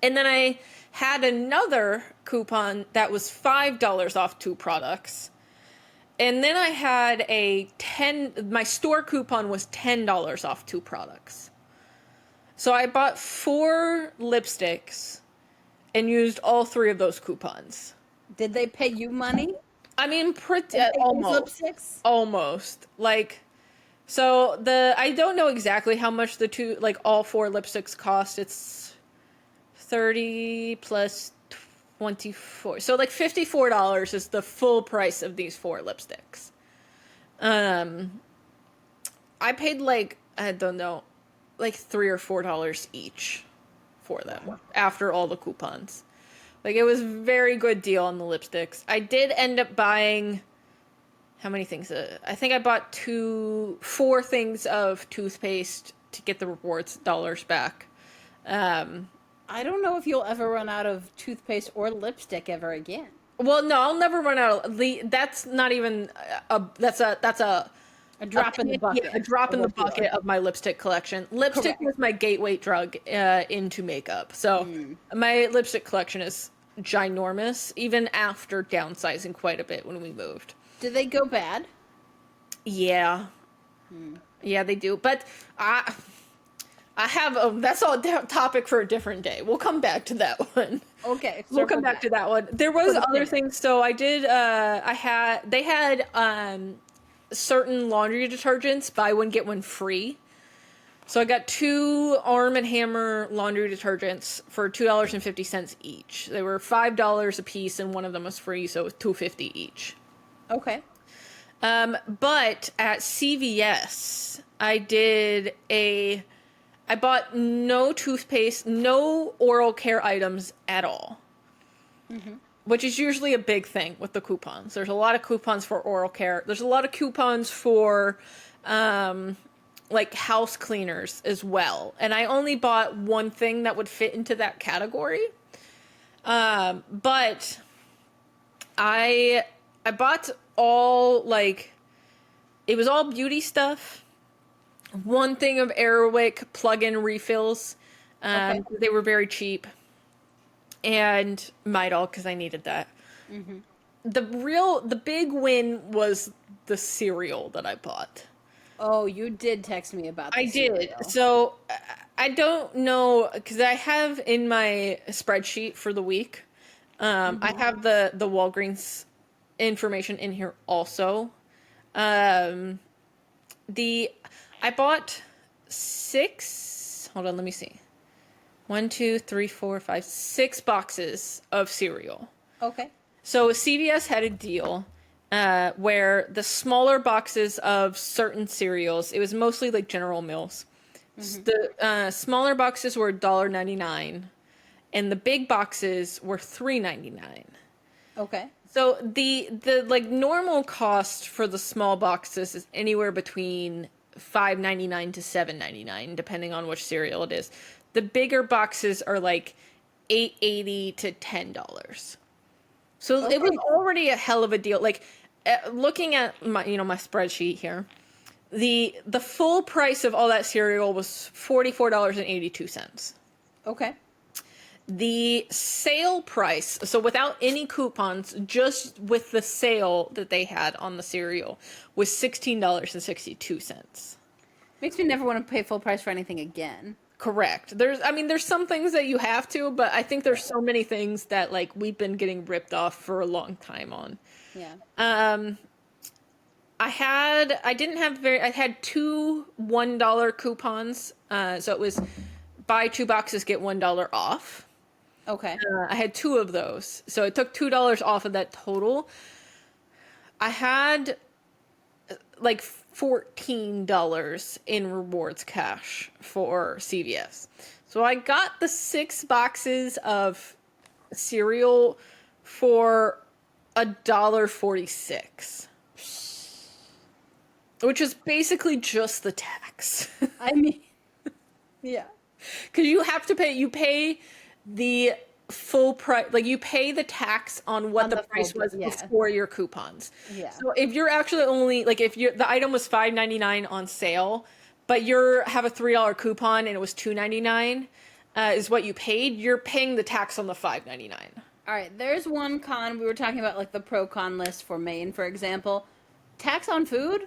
[SPEAKER 2] And then I had another coupon that was $5 off 2 products. And then I had my store coupon was $10 off 2 products. So I bought 4 lipsticks and used all 3 of those coupons.
[SPEAKER 1] Did they pay you money?
[SPEAKER 2] I mean, pretty
[SPEAKER 1] And take these
[SPEAKER 2] almost,
[SPEAKER 1] lipsticks?
[SPEAKER 2] almost like. So I don't know exactly how much the two like all four lipsticks cost. It's 30 plus 24, so like $54 is the full price of these four lipsticks. I paid like, I don't know, like $3 or $4 each for them after all the coupons. Like, it was a very good deal on the lipsticks. I did end up buying, how many things? I think I bought 4 things of toothpaste to get the rewards dollars back.
[SPEAKER 1] I don't know if you'll ever run out of toothpaste or lipstick ever again.
[SPEAKER 2] Well, no, I'll never run out of that's not even that's a
[SPEAKER 1] A drop in the bucket.
[SPEAKER 2] yeah, a drop in the bucket of my lipstick collection. Lipstick was my gateway drug into makeup. So my lipstick collection is ginormous, even after downsizing quite a bit when we moved.
[SPEAKER 1] Did they go bad?
[SPEAKER 2] Yeah. Yeah, they do. But I have that's all topic for a different day. We'll come back to that one.
[SPEAKER 1] Okay.
[SPEAKER 2] We'll come back to that one. There was other things. So I did, they had certain laundry detergents, buy one, get one free. So I got 2 Arm& Hammer laundry detergents for $2.50 each. They were $5 a piece, and one of them was free, so it was $2.50 each.
[SPEAKER 1] Okay.
[SPEAKER 2] But at CVS, I bought no toothpaste, no oral care items at all. Which is usually a big thing with the coupons. There's a lot of coupons for oral care. There's a lot of coupons for, like, house cleaners as well. And I only bought one thing that would fit into that category. But I bought all, like, it was all beauty stuff. One thing of Airwick plug-in refills.
[SPEAKER 1] Okay.
[SPEAKER 2] They were very cheap. And Midol, because I needed that. The big win was the cereal that I bought.
[SPEAKER 1] Oh, you did text me about this.
[SPEAKER 2] I did. So I don't know, because I have in my spreadsheet for the week, I have the Walgreens information in here also. I bought 6, hold on, let me see. 1, 2, 3, 4, 5, 6 boxes of cereal.
[SPEAKER 1] Okay.
[SPEAKER 2] So CVS had a deal where the smaller boxes of certain cereals, it was mostly like General Mills. The smaller boxes were $1.99, and the big boxes were $3.99.
[SPEAKER 1] Okay.
[SPEAKER 2] So the like normal cost for the small boxes is anywhere between $5.99 to $7.99, depending on which cereal it is. The bigger boxes are like $8.80 to $10. So it was already a hell of a deal. Like, looking at my my spreadsheet here, the full price of all that cereal was $44.82.
[SPEAKER 1] Okay.
[SPEAKER 2] The sale price, so without any coupons, just with the sale that they had on the cereal, was $16.62.
[SPEAKER 1] Makes me never want to pay full price for anything again.
[SPEAKER 2] Correct. There's some things that you have to, but I think there's so many things that, like, we've been getting ripped off for a long time on.
[SPEAKER 1] Yeah.
[SPEAKER 2] I had 2 $1 coupons. So it was buy 2 boxes, get $1 off.
[SPEAKER 1] Okay.
[SPEAKER 2] I had 2 of those. So it took $2 off of that total. I had like $14 in rewards cash for CVS. So I got the 6 boxes of cereal for $1.46. Which is basically just the tax.
[SPEAKER 1] I mean, yeah.
[SPEAKER 2] Because you pay the full price, like you pay the tax on what the price was before your coupons.
[SPEAKER 1] Yeah.
[SPEAKER 2] So if you're actually only, like, if the item was $5.99 on sale, but have a $3 coupon and it was $2.99 is what you paid, you're paying the tax on the $5.99.
[SPEAKER 1] All right, there's one con. We were talking about, like, the pro-con list for Maine, for example. Tax on food?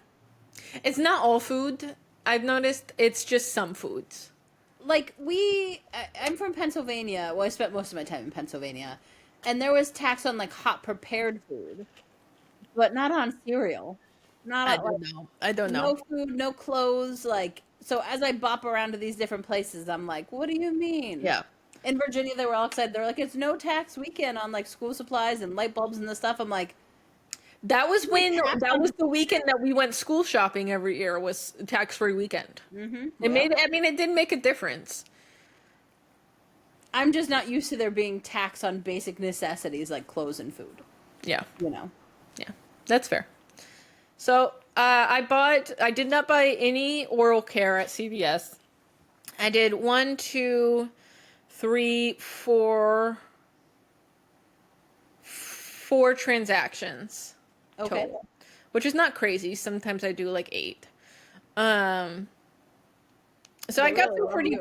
[SPEAKER 2] It's not all food, I've noticed. It's just some foods.
[SPEAKER 1] Like, I'm from Pennsylvania. Well, I spent most of my time in Pennsylvania. And there was tax on, like, hot prepared food. but not on cereal.
[SPEAKER 2] I
[SPEAKER 1] Not on, like,
[SPEAKER 2] don't know. I don't know.
[SPEAKER 1] no food, no clothes. Like, so as I bop around to these different places, I'm like, what do you mean?
[SPEAKER 2] Yeah.
[SPEAKER 1] In Virginia, they were all excited. They're like, it's no tax weekend on like school supplies and light bulbs and the stuff. I'm like,
[SPEAKER 2] That was
[SPEAKER 1] like
[SPEAKER 2] when
[SPEAKER 1] tax
[SPEAKER 2] that
[SPEAKER 1] on
[SPEAKER 2] was the weekend that we went school shopping every year was tax-free weekend. It
[SPEAKER 1] yeah.
[SPEAKER 2] made I mean it did make a difference.
[SPEAKER 1] I'm just not used to there being tax on basic necessities like clothes and food.
[SPEAKER 2] Yeah.
[SPEAKER 1] You know.
[SPEAKER 2] Yeah. That's fair. So, I did not buy any oral care at CVS. I did 1, 2, 3, 4 transactions
[SPEAKER 1] Okay.
[SPEAKER 2] total, which is not crazy. Sometimes I do like 8. So I got some pretty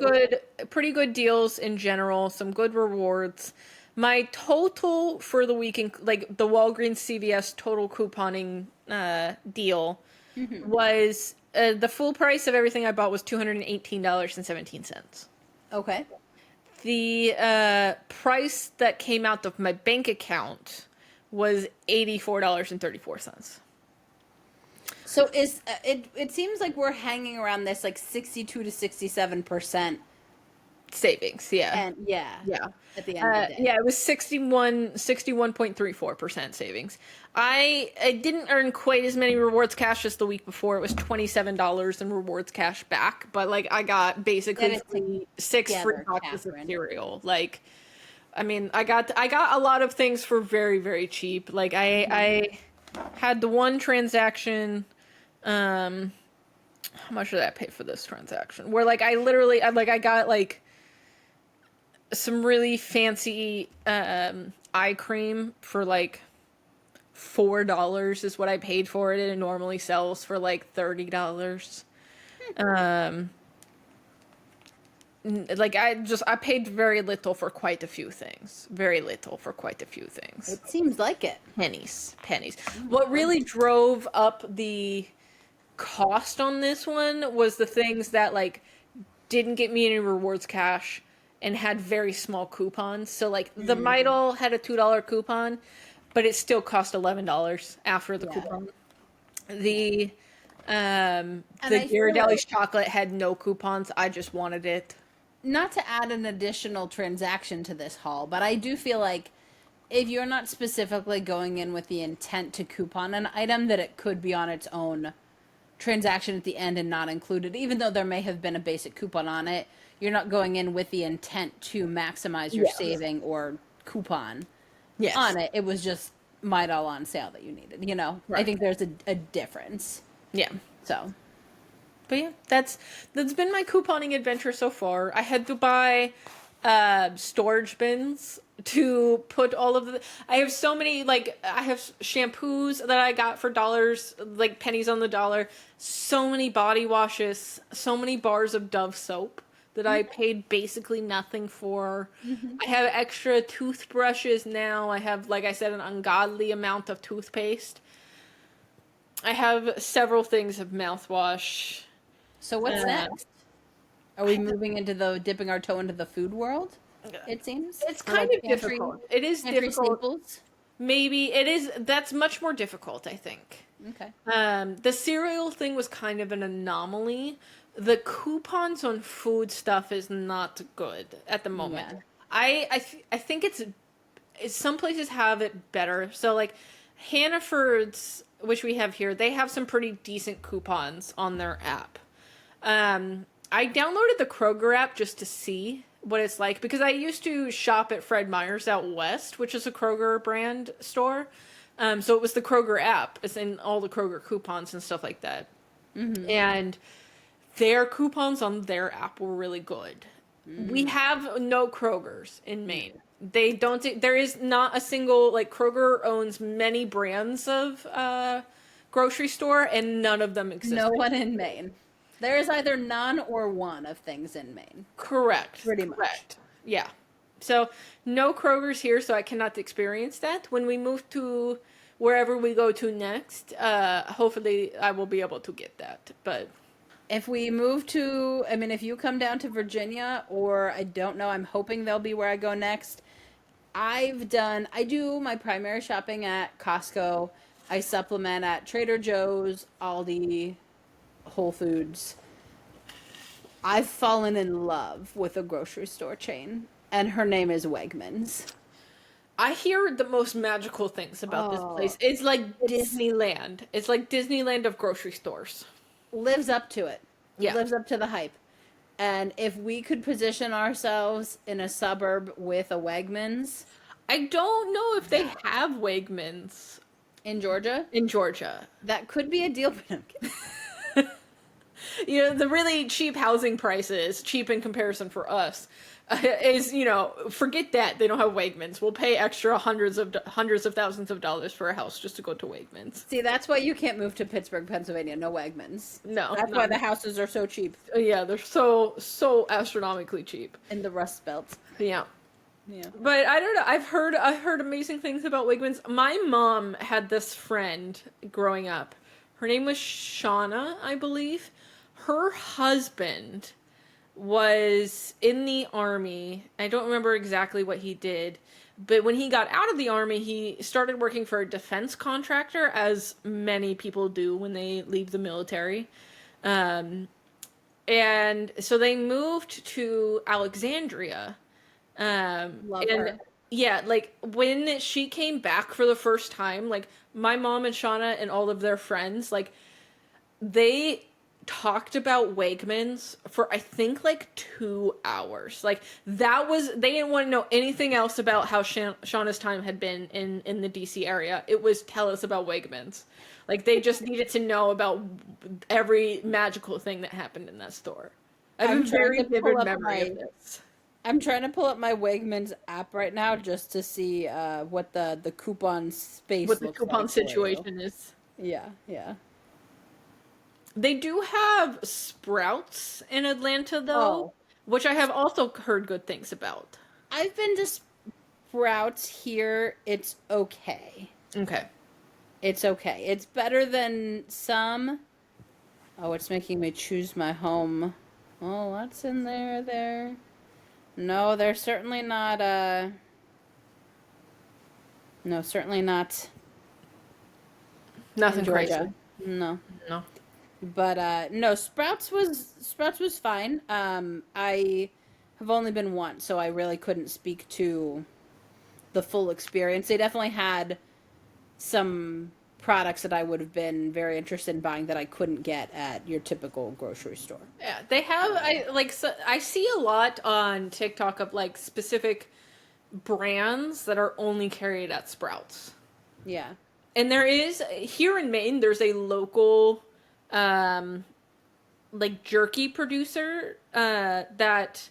[SPEAKER 2] good deals in general, some good rewards. My total for the week, like the Walgreens CVS total couponing deal, was the full price of everything I bought was $218.17.
[SPEAKER 1] Okay.
[SPEAKER 2] The price that came out of my bank account was $84.34.
[SPEAKER 1] So is it? It seems like we're hanging around this like 62 to 67%,
[SPEAKER 2] Savings, yeah.
[SPEAKER 1] and yeah,
[SPEAKER 2] Yeah.
[SPEAKER 1] at the end of the day,
[SPEAKER 2] Yeah, it was 61.34% savings. I didn't earn quite as many rewards cash as the week before. It was $27 in rewards cash back, but like I got basically
[SPEAKER 1] Get it
[SPEAKER 2] six free
[SPEAKER 1] together,
[SPEAKER 2] boxes of
[SPEAKER 1] Catherine.
[SPEAKER 2] cereal. Like, I mean, I got a lot of things for very, very cheap. Like I had the one transaction. How much did I pay for this transaction? Where like I got like some really fancy eye cream for like $4 is what I paid for it, and it normally sells for like $30. Like I paid very little for quite a few things. Very little for quite a few things.
[SPEAKER 1] it seems like it.
[SPEAKER 2] Pennies. What really drove up the cost on this one was the things that like didn't get me any rewards cash and had very small coupons. So like the Midol had a $2 coupon, but it still cost $11 after the
[SPEAKER 1] Yeah.
[SPEAKER 2] coupon. The
[SPEAKER 1] I feel
[SPEAKER 2] Ghirardelli's
[SPEAKER 1] like-
[SPEAKER 2] chocolate had no coupons. I just wanted it.
[SPEAKER 1] Not to add an additional transaction to this haul, but I do feel like if you're not specifically going in with the intent to coupon an item, that it could be on its own transaction at the end and not included, even though there may have been a basic coupon on it. You're not going in with the intent to maximize your
[SPEAKER 2] Yes.
[SPEAKER 1] saving or coupon
[SPEAKER 2] Yes.
[SPEAKER 1] on it. It was just Midol on sale that you needed, you know? I
[SPEAKER 2] Right.
[SPEAKER 1] think there's a difference.
[SPEAKER 2] Yeah.
[SPEAKER 1] So,
[SPEAKER 2] But yeah, that's been my couponing adventure so far. I had to buy storage bins to put all of the. I have so many like I have shampoos that I got for dollars, like pennies on the dollar. So many body washes, so many bars of Dove soap that I paid basically nothing for. I have extra toothbrushes now. I have, like I said, an ungodly amount of toothpaste. I have several things of mouthwash.
[SPEAKER 1] so what's next? Are we moving into the dipping our toe into the food world? It seems
[SPEAKER 2] It's
[SPEAKER 1] Or,
[SPEAKER 2] kind
[SPEAKER 1] like,
[SPEAKER 2] of difficult. It is
[SPEAKER 1] pantry
[SPEAKER 2] difficult.
[SPEAKER 1] staples?
[SPEAKER 2] Maybe it is. That's much more difficult, I think.
[SPEAKER 1] Okay.
[SPEAKER 2] The cereal thing was kind of an anomaly. The coupons on food stuff is not good at the moment.
[SPEAKER 1] Yeah.
[SPEAKER 2] I think it's some places have it better. So like Hannaford's, which we have here, they have some pretty decent coupons on their app. I downloaded the Kroger app just to see what it's like because I used to shop at Fred Meyer's out west, which is a Kroger brand store. So it was the Kroger app. It's in all the Kroger coupons and stuff like that. And their coupons on their app were really good. We have no Krogers in Maine. They don't. There is not a single like Kroger owns many brands of grocery store, and none of them exist.
[SPEAKER 1] No one in Maine. There is either none or one of things in Maine.
[SPEAKER 2] Correct.
[SPEAKER 1] Pretty much.
[SPEAKER 2] Correct. Yeah. So no Kroger's here, so I cannot experience that. When we move to wherever we go to next, hopefully I will be able to get that. But
[SPEAKER 1] If we move to, I mean, if you come down to Virginia, or I don't know, I'm hoping they'll be where I go next. I do my primary shopping at Costco, I supplement at Trader Joe's, Aldi, Whole Foods. I've fallen in love with a grocery store chain, and her name is Wegmans.
[SPEAKER 2] I hear the most magical things about this
[SPEAKER 1] Oh,
[SPEAKER 2] place. It's like
[SPEAKER 1] it's
[SPEAKER 2] Disneyland. It's like Disneyland of grocery stores.
[SPEAKER 1] lives up to it.
[SPEAKER 2] Yeah.
[SPEAKER 1] Lives up to the hype. And if we could position ourselves in a suburb with a Wegmans
[SPEAKER 2] I don't know if they have Wegmans
[SPEAKER 1] in Georgia,
[SPEAKER 2] in Georgia.
[SPEAKER 1] that could be a deal. But I'm kidding.
[SPEAKER 2] You know, the really cheap housing prices, cheap in comparison for us, is, you know, forget that they don't have Wegmans. We'll pay extra hundreds of thousands of dollars for a house just to go to Wegmans.
[SPEAKER 1] See, that's why you can't move to Pittsburgh, Pennsylvania. No Wegmans.
[SPEAKER 2] No,
[SPEAKER 1] That's
[SPEAKER 2] no.
[SPEAKER 1] why the houses are so cheap
[SPEAKER 2] Yeah, they're so astronomically cheap.
[SPEAKER 1] in the Rust Belt.
[SPEAKER 2] Yeah.
[SPEAKER 1] Yeah.
[SPEAKER 2] But I don't know. I've heard amazing things about Wegmans. My mom had this friend growing up. Her name was Shauna, I believe. Her husband was in the army. I don't remember exactly what he did, but when he got out of the army, he started working for a defense contractor, as many people do when they leave the military. And so they moved to Alexandria.
[SPEAKER 1] Love
[SPEAKER 2] And
[SPEAKER 1] her.
[SPEAKER 2] yeah, like when she came back for the first time, like my mom and Shauna and all of their friends, like they talked about Wegmans for I think like 2 hours. Like that was, they didn't want to know anything else about how Shauna's time had been in the DC area. It was tell us about Wegmans. Like they just needed to know about every magical thing that happened in that store. I have
[SPEAKER 1] I'm
[SPEAKER 2] a very
[SPEAKER 1] trying to
[SPEAKER 2] vivid
[SPEAKER 1] pull up
[SPEAKER 2] memory of
[SPEAKER 1] my-
[SPEAKER 2] this.
[SPEAKER 1] I'm trying to pull up my Wegmans app right now just to see what the coupon space
[SPEAKER 2] What the
[SPEAKER 1] looks
[SPEAKER 2] coupon
[SPEAKER 1] like for you.
[SPEAKER 2] situation is.
[SPEAKER 1] Yeah, yeah.
[SPEAKER 2] They do have Sprouts in Atlanta, though,
[SPEAKER 1] Oh.
[SPEAKER 2] which I have also heard good things about.
[SPEAKER 1] I've been to Sprouts here. It's okay.
[SPEAKER 2] Okay.
[SPEAKER 1] It's okay. It's better than some. Oh, it's making me choose my home. Oh, what's in there? No, they're certainly not, no, certainly not
[SPEAKER 2] Nothing
[SPEAKER 1] in Georgia.
[SPEAKER 2] crazy.
[SPEAKER 1] No.
[SPEAKER 2] No.
[SPEAKER 1] But no, Sprouts was fine. I have only been once, so I really couldn't speak to the full experience. They definitely had some products that I would have been very interested in buying that I couldn't get at your typical grocery store.
[SPEAKER 2] Yeah, they have. I see a lot on TikTok of like specific brands that are only carried at Sprouts.
[SPEAKER 1] Yeah.
[SPEAKER 2] And there is here in Maine. There's a local, like jerky producer that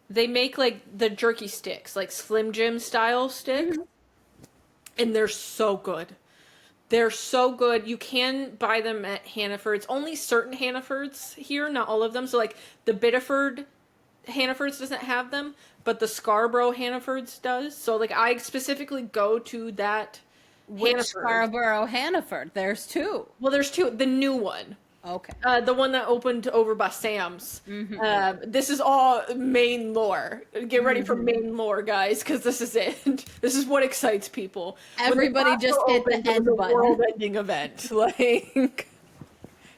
[SPEAKER 2] they make like the jerky sticks, like Slim Jim style sticks, and they're so good. They're so good. You can buy them at Hannaford's. Only certain Hannafords here, not all of them. So like the Biddeford Hannaford's doesn't have them, but the Scarborough Hannaford's does. So like I specifically go to that.
[SPEAKER 1] Which
[SPEAKER 2] Hannaford.
[SPEAKER 1] Scarborough, Hannaford? There's two.
[SPEAKER 2] Well, there's two. The new one.
[SPEAKER 1] Okay.
[SPEAKER 2] The one that opened over by Sam's. This is all Maine lore. Get ready for Maine lore, guys, because this is it. This is what excites people. When
[SPEAKER 1] Everybody
[SPEAKER 2] the
[SPEAKER 1] just
[SPEAKER 2] Costco
[SPEAKER 1] hit the
[SPEAKER 2] opened, it
[SPEAKER 1] end
[SPEAKER 2] was a
[SPEAKER 1] button.
[SPEAKER 2] world-ending event. Like,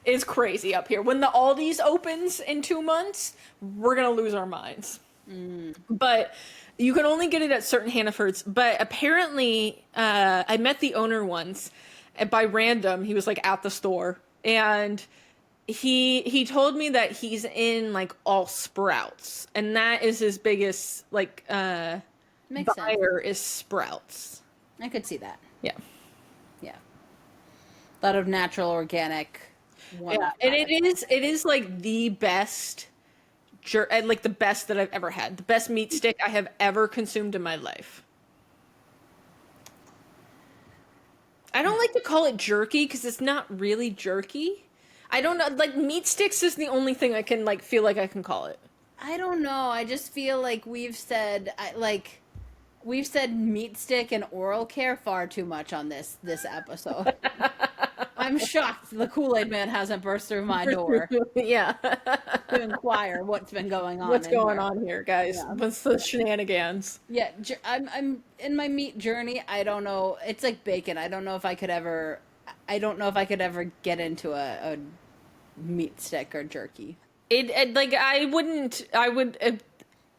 [SPEAKER 2] it's crazy up here. When the Aldi's opens in 2 months, we're gonna lose our minds. But you can only get it at certain Hannaford's. But apparently, I met the owner once, and by random, he was like at the store, and he told me that he's in like all Sprouts, and that is his biggest like
[SPEAKER 1] Makes sense.
[SPEAKER 2] buyer is Sprouts.
[SPEAKER 1] I could see that.
[SPEAKER 2] Yeah.
[SPEAKER 1] Yeah. A lot of natural, organic.
[SPEAKER 2] Yeah, and it is like the best, like the best that I've ever had. The best meat stick I have ever consumed in my life. I don't like to call it jerky because it's not really jerky. I don't know, like meat sticks is the only thing I can like feel like I can call it.
[SPEAKER 1] I don't know. I just feel like we've said meat stick and oral care far too much on this episode. I'm shocked the Kool-Aid Man hasn't burst through my door
[SPEAKER 2] Yeah.
[SPEAKER 1] to inquire what's been going on
[SPEAKER 2] What's
[SPEAKER 1] in
[SPEAKER 2] going
[SPEAKER 1] here.
[SPEAKER 2] on here, guys?
[SPEAKER 1] Yeah.
[SPEAKER 2] What's the shenanigans?
[SPEAKER 1] Yeah, I'm in my meat journey. I don't know. It's like bacon. I don't know if I could ever. I don't know if I could ever get into a meat stick or jerky.
[SPEAKER 2] It like I wouldn't. I would.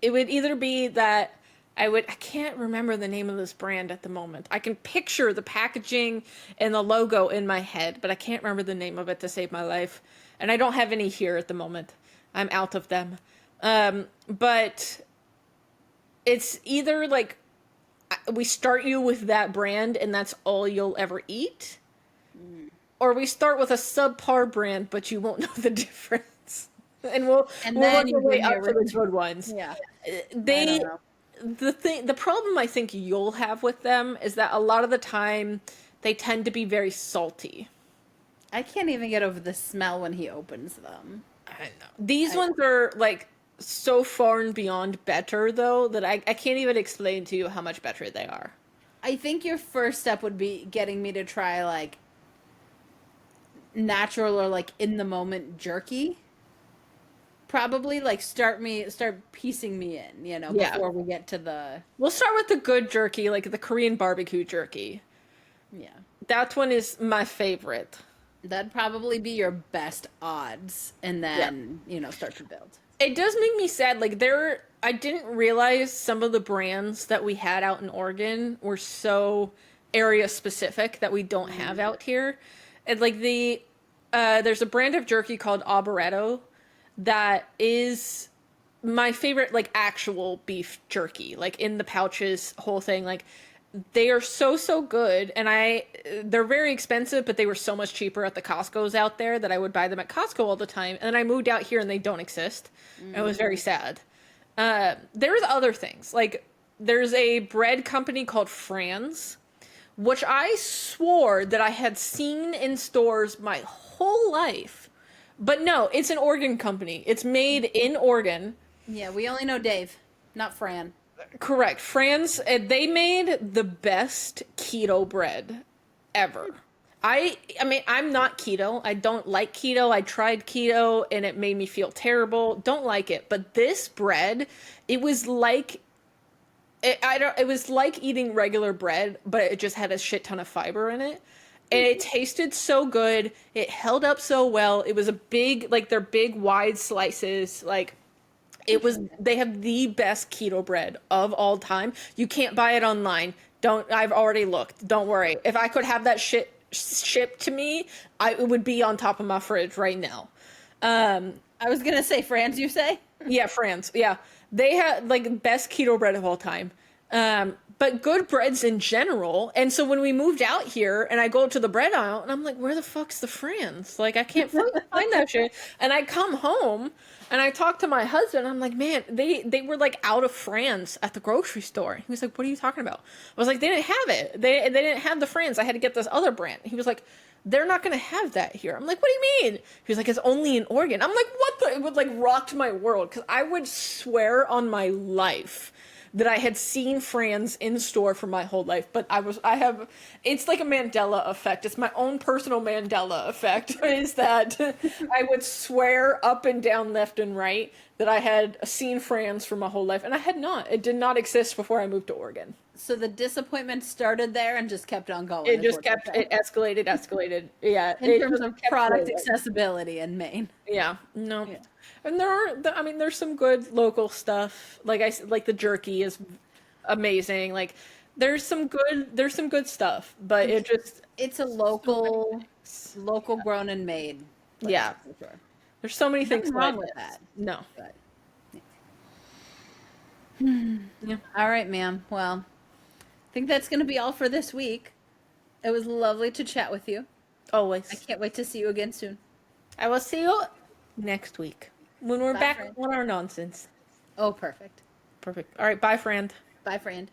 [SPEAKER 2] It would either be that I would. I can't remember the name of this brand at the moment. I can picture the packaging and the logo in my head, but I can't remember the name of it to save my life. And I don't have any here at the moment. I'm out of them. But it's either like we start you with that brand and that's all you'll ever eat, or we start with a subpar brand but you won't know the difference, and we'll
[SPEAKER 1] And
[SPEAKER 2] we'll
[SPEAKER 1] then
[SPEAKER 2] work
[SPEAKER 1] you
[SPEAKER 2] our way
[SPEAKER 1] bring
[SPEAKER 2] up
[SPEAKER 1] your
[SPEAKER 2] to the
[SPEAKER 1] original-
[SPEAKER 2] good ones.
[SPEAKER 1] Yeah, I
[SPEAKER 2] They
[SPEAKER 1] don't know.
[SPEAKER 2] the problem I think you'll have with them is that a lot of the time they tend to be very salty.
[SPEAKER 1] I can't even get over the smell when he opens them.
[SPEAKER 2] I know. These ones are like so far and beyond better though that I can't even explain to you how much better they are.
[SPEAKER 1] I think your first step would be getting me to try like natural or like in the moment jerky. Probably like start piecing me in,
[SPEAKER 2] Yeah.
[SPEAKER 1] before we get to the
[SPEAKER 2] We'll start with the good jerky, like the Korean barbecue jerky.
[SPEAKER 1] yeah.
[SPEAKER 2] That one is my favorite.
[SPEAKER 1] That'd probably be your best odds, and then start to build.
[SPEAKER 2] It does make me sad. Like I didn't realize some of the brands that we had out in Oregon were so area specific that we don't have out here. And like there's a brand of jerky called Arboretto that is my favorite, like actual beef jerky, like in the pouches, whole thing. Like they are so good, and they're very expensive, but they were so much cheaper at the Costco's out there that I would buy them at Costco all the time. And then I moved out here and they don't exist. And it was very sad. There's other things, like there's a bread company called Franz, which I swore that I had seen in stores my whole life. But no, it's an Oregon company. It's made in Oregon.
[SPEAKER 1] Yeah, we only know Dave, not Fran.
[SPEAKER 2] Correct. Franz, they made the best keto bread ever. I mean, I'm not keto. I don't like keto. I tried keto and it made me feel terrible. Don't like it. But this bread, it was like it was like eating regular bread, but it just had a shit ton of fiber in it. And it tasted so good. It held up so well. It was a big, like they're big wide slices, like they have the best keto bread of all time. You can't buy it online. I've already looked. Don't worry. If I could have that shit shipped to me, it would be on top of my fridge right now.
[SPEAKER 1] I was gonna say Fran's, you say?
[SPEAKER 2] Yeah, France. Yeah. They had like best keto bread of all time. But good breads in general. And so when we moved out here and I go to the bread aisle and I'm like, where the fuck's the Franz? Like I can't find that shit. And I come home and I talk to my husband. I'm like, man, they were like out of Franz at the grocery store. He was like, what are you talking about? I was like, they didn't have it. They didn't have the Franz. I had to get this other brand. He was like, they're not going to have that here. I'm like, what do you mean? He was like, it's only in Oregon. I'm like, what the? It would like rocked my world. Because I would swear on my life that I had seen Franz in store for my whole life, but it's like a Mandela effect. It's my own personal Mandela effect, is that I would swear up and down, left and right, that I had seen Franz for my whole life, and I had not. It did not exist before I moved to Oregon.
[SPEAKER 1] So the disappointment started there and just kept on going.
[SPEAKER 2] It just kept, it escalated. Yeah.
[SPEAKER 1] In terms of product accessibility in Maine.
[SPEAKER 2] Yeah, no.
[SPEAKER 1] Yeah.
[SPEAKER 2] And there's some good local stuff. Like the jerky is amazing. Like there's some good stuff, but
[SPEAKER 1] It's a local grown and made.
[SPEAKER 2] Yeah.
[SPEAKER 1] For sure.
[SPEAKER 2] There's so many things
[SPEAKER 1] Nothing wrong with that.
[SPEAKER 2] No.
[SPEAKER 1] But, yeah. All right, ma'am. Well, I think that's going to be all for this week. It was lovely to chat with you.
[SPEAKER 2] Always.
[SPEAKER 1] I can't wait to see you again soon.
[SPEAKER 2] I will see you next week when we're
[SPEAKER 1] Bye,
[SPEAKER 2] back
[SPEAKER 1] friend.
[SPEAKER 2] on our nonsense.
[SPEAKER 1] Oh, perfect.
[SPEAKER 2] Perfect. All right. Bye, friend.
[SPEAKER 1] Bye, friend.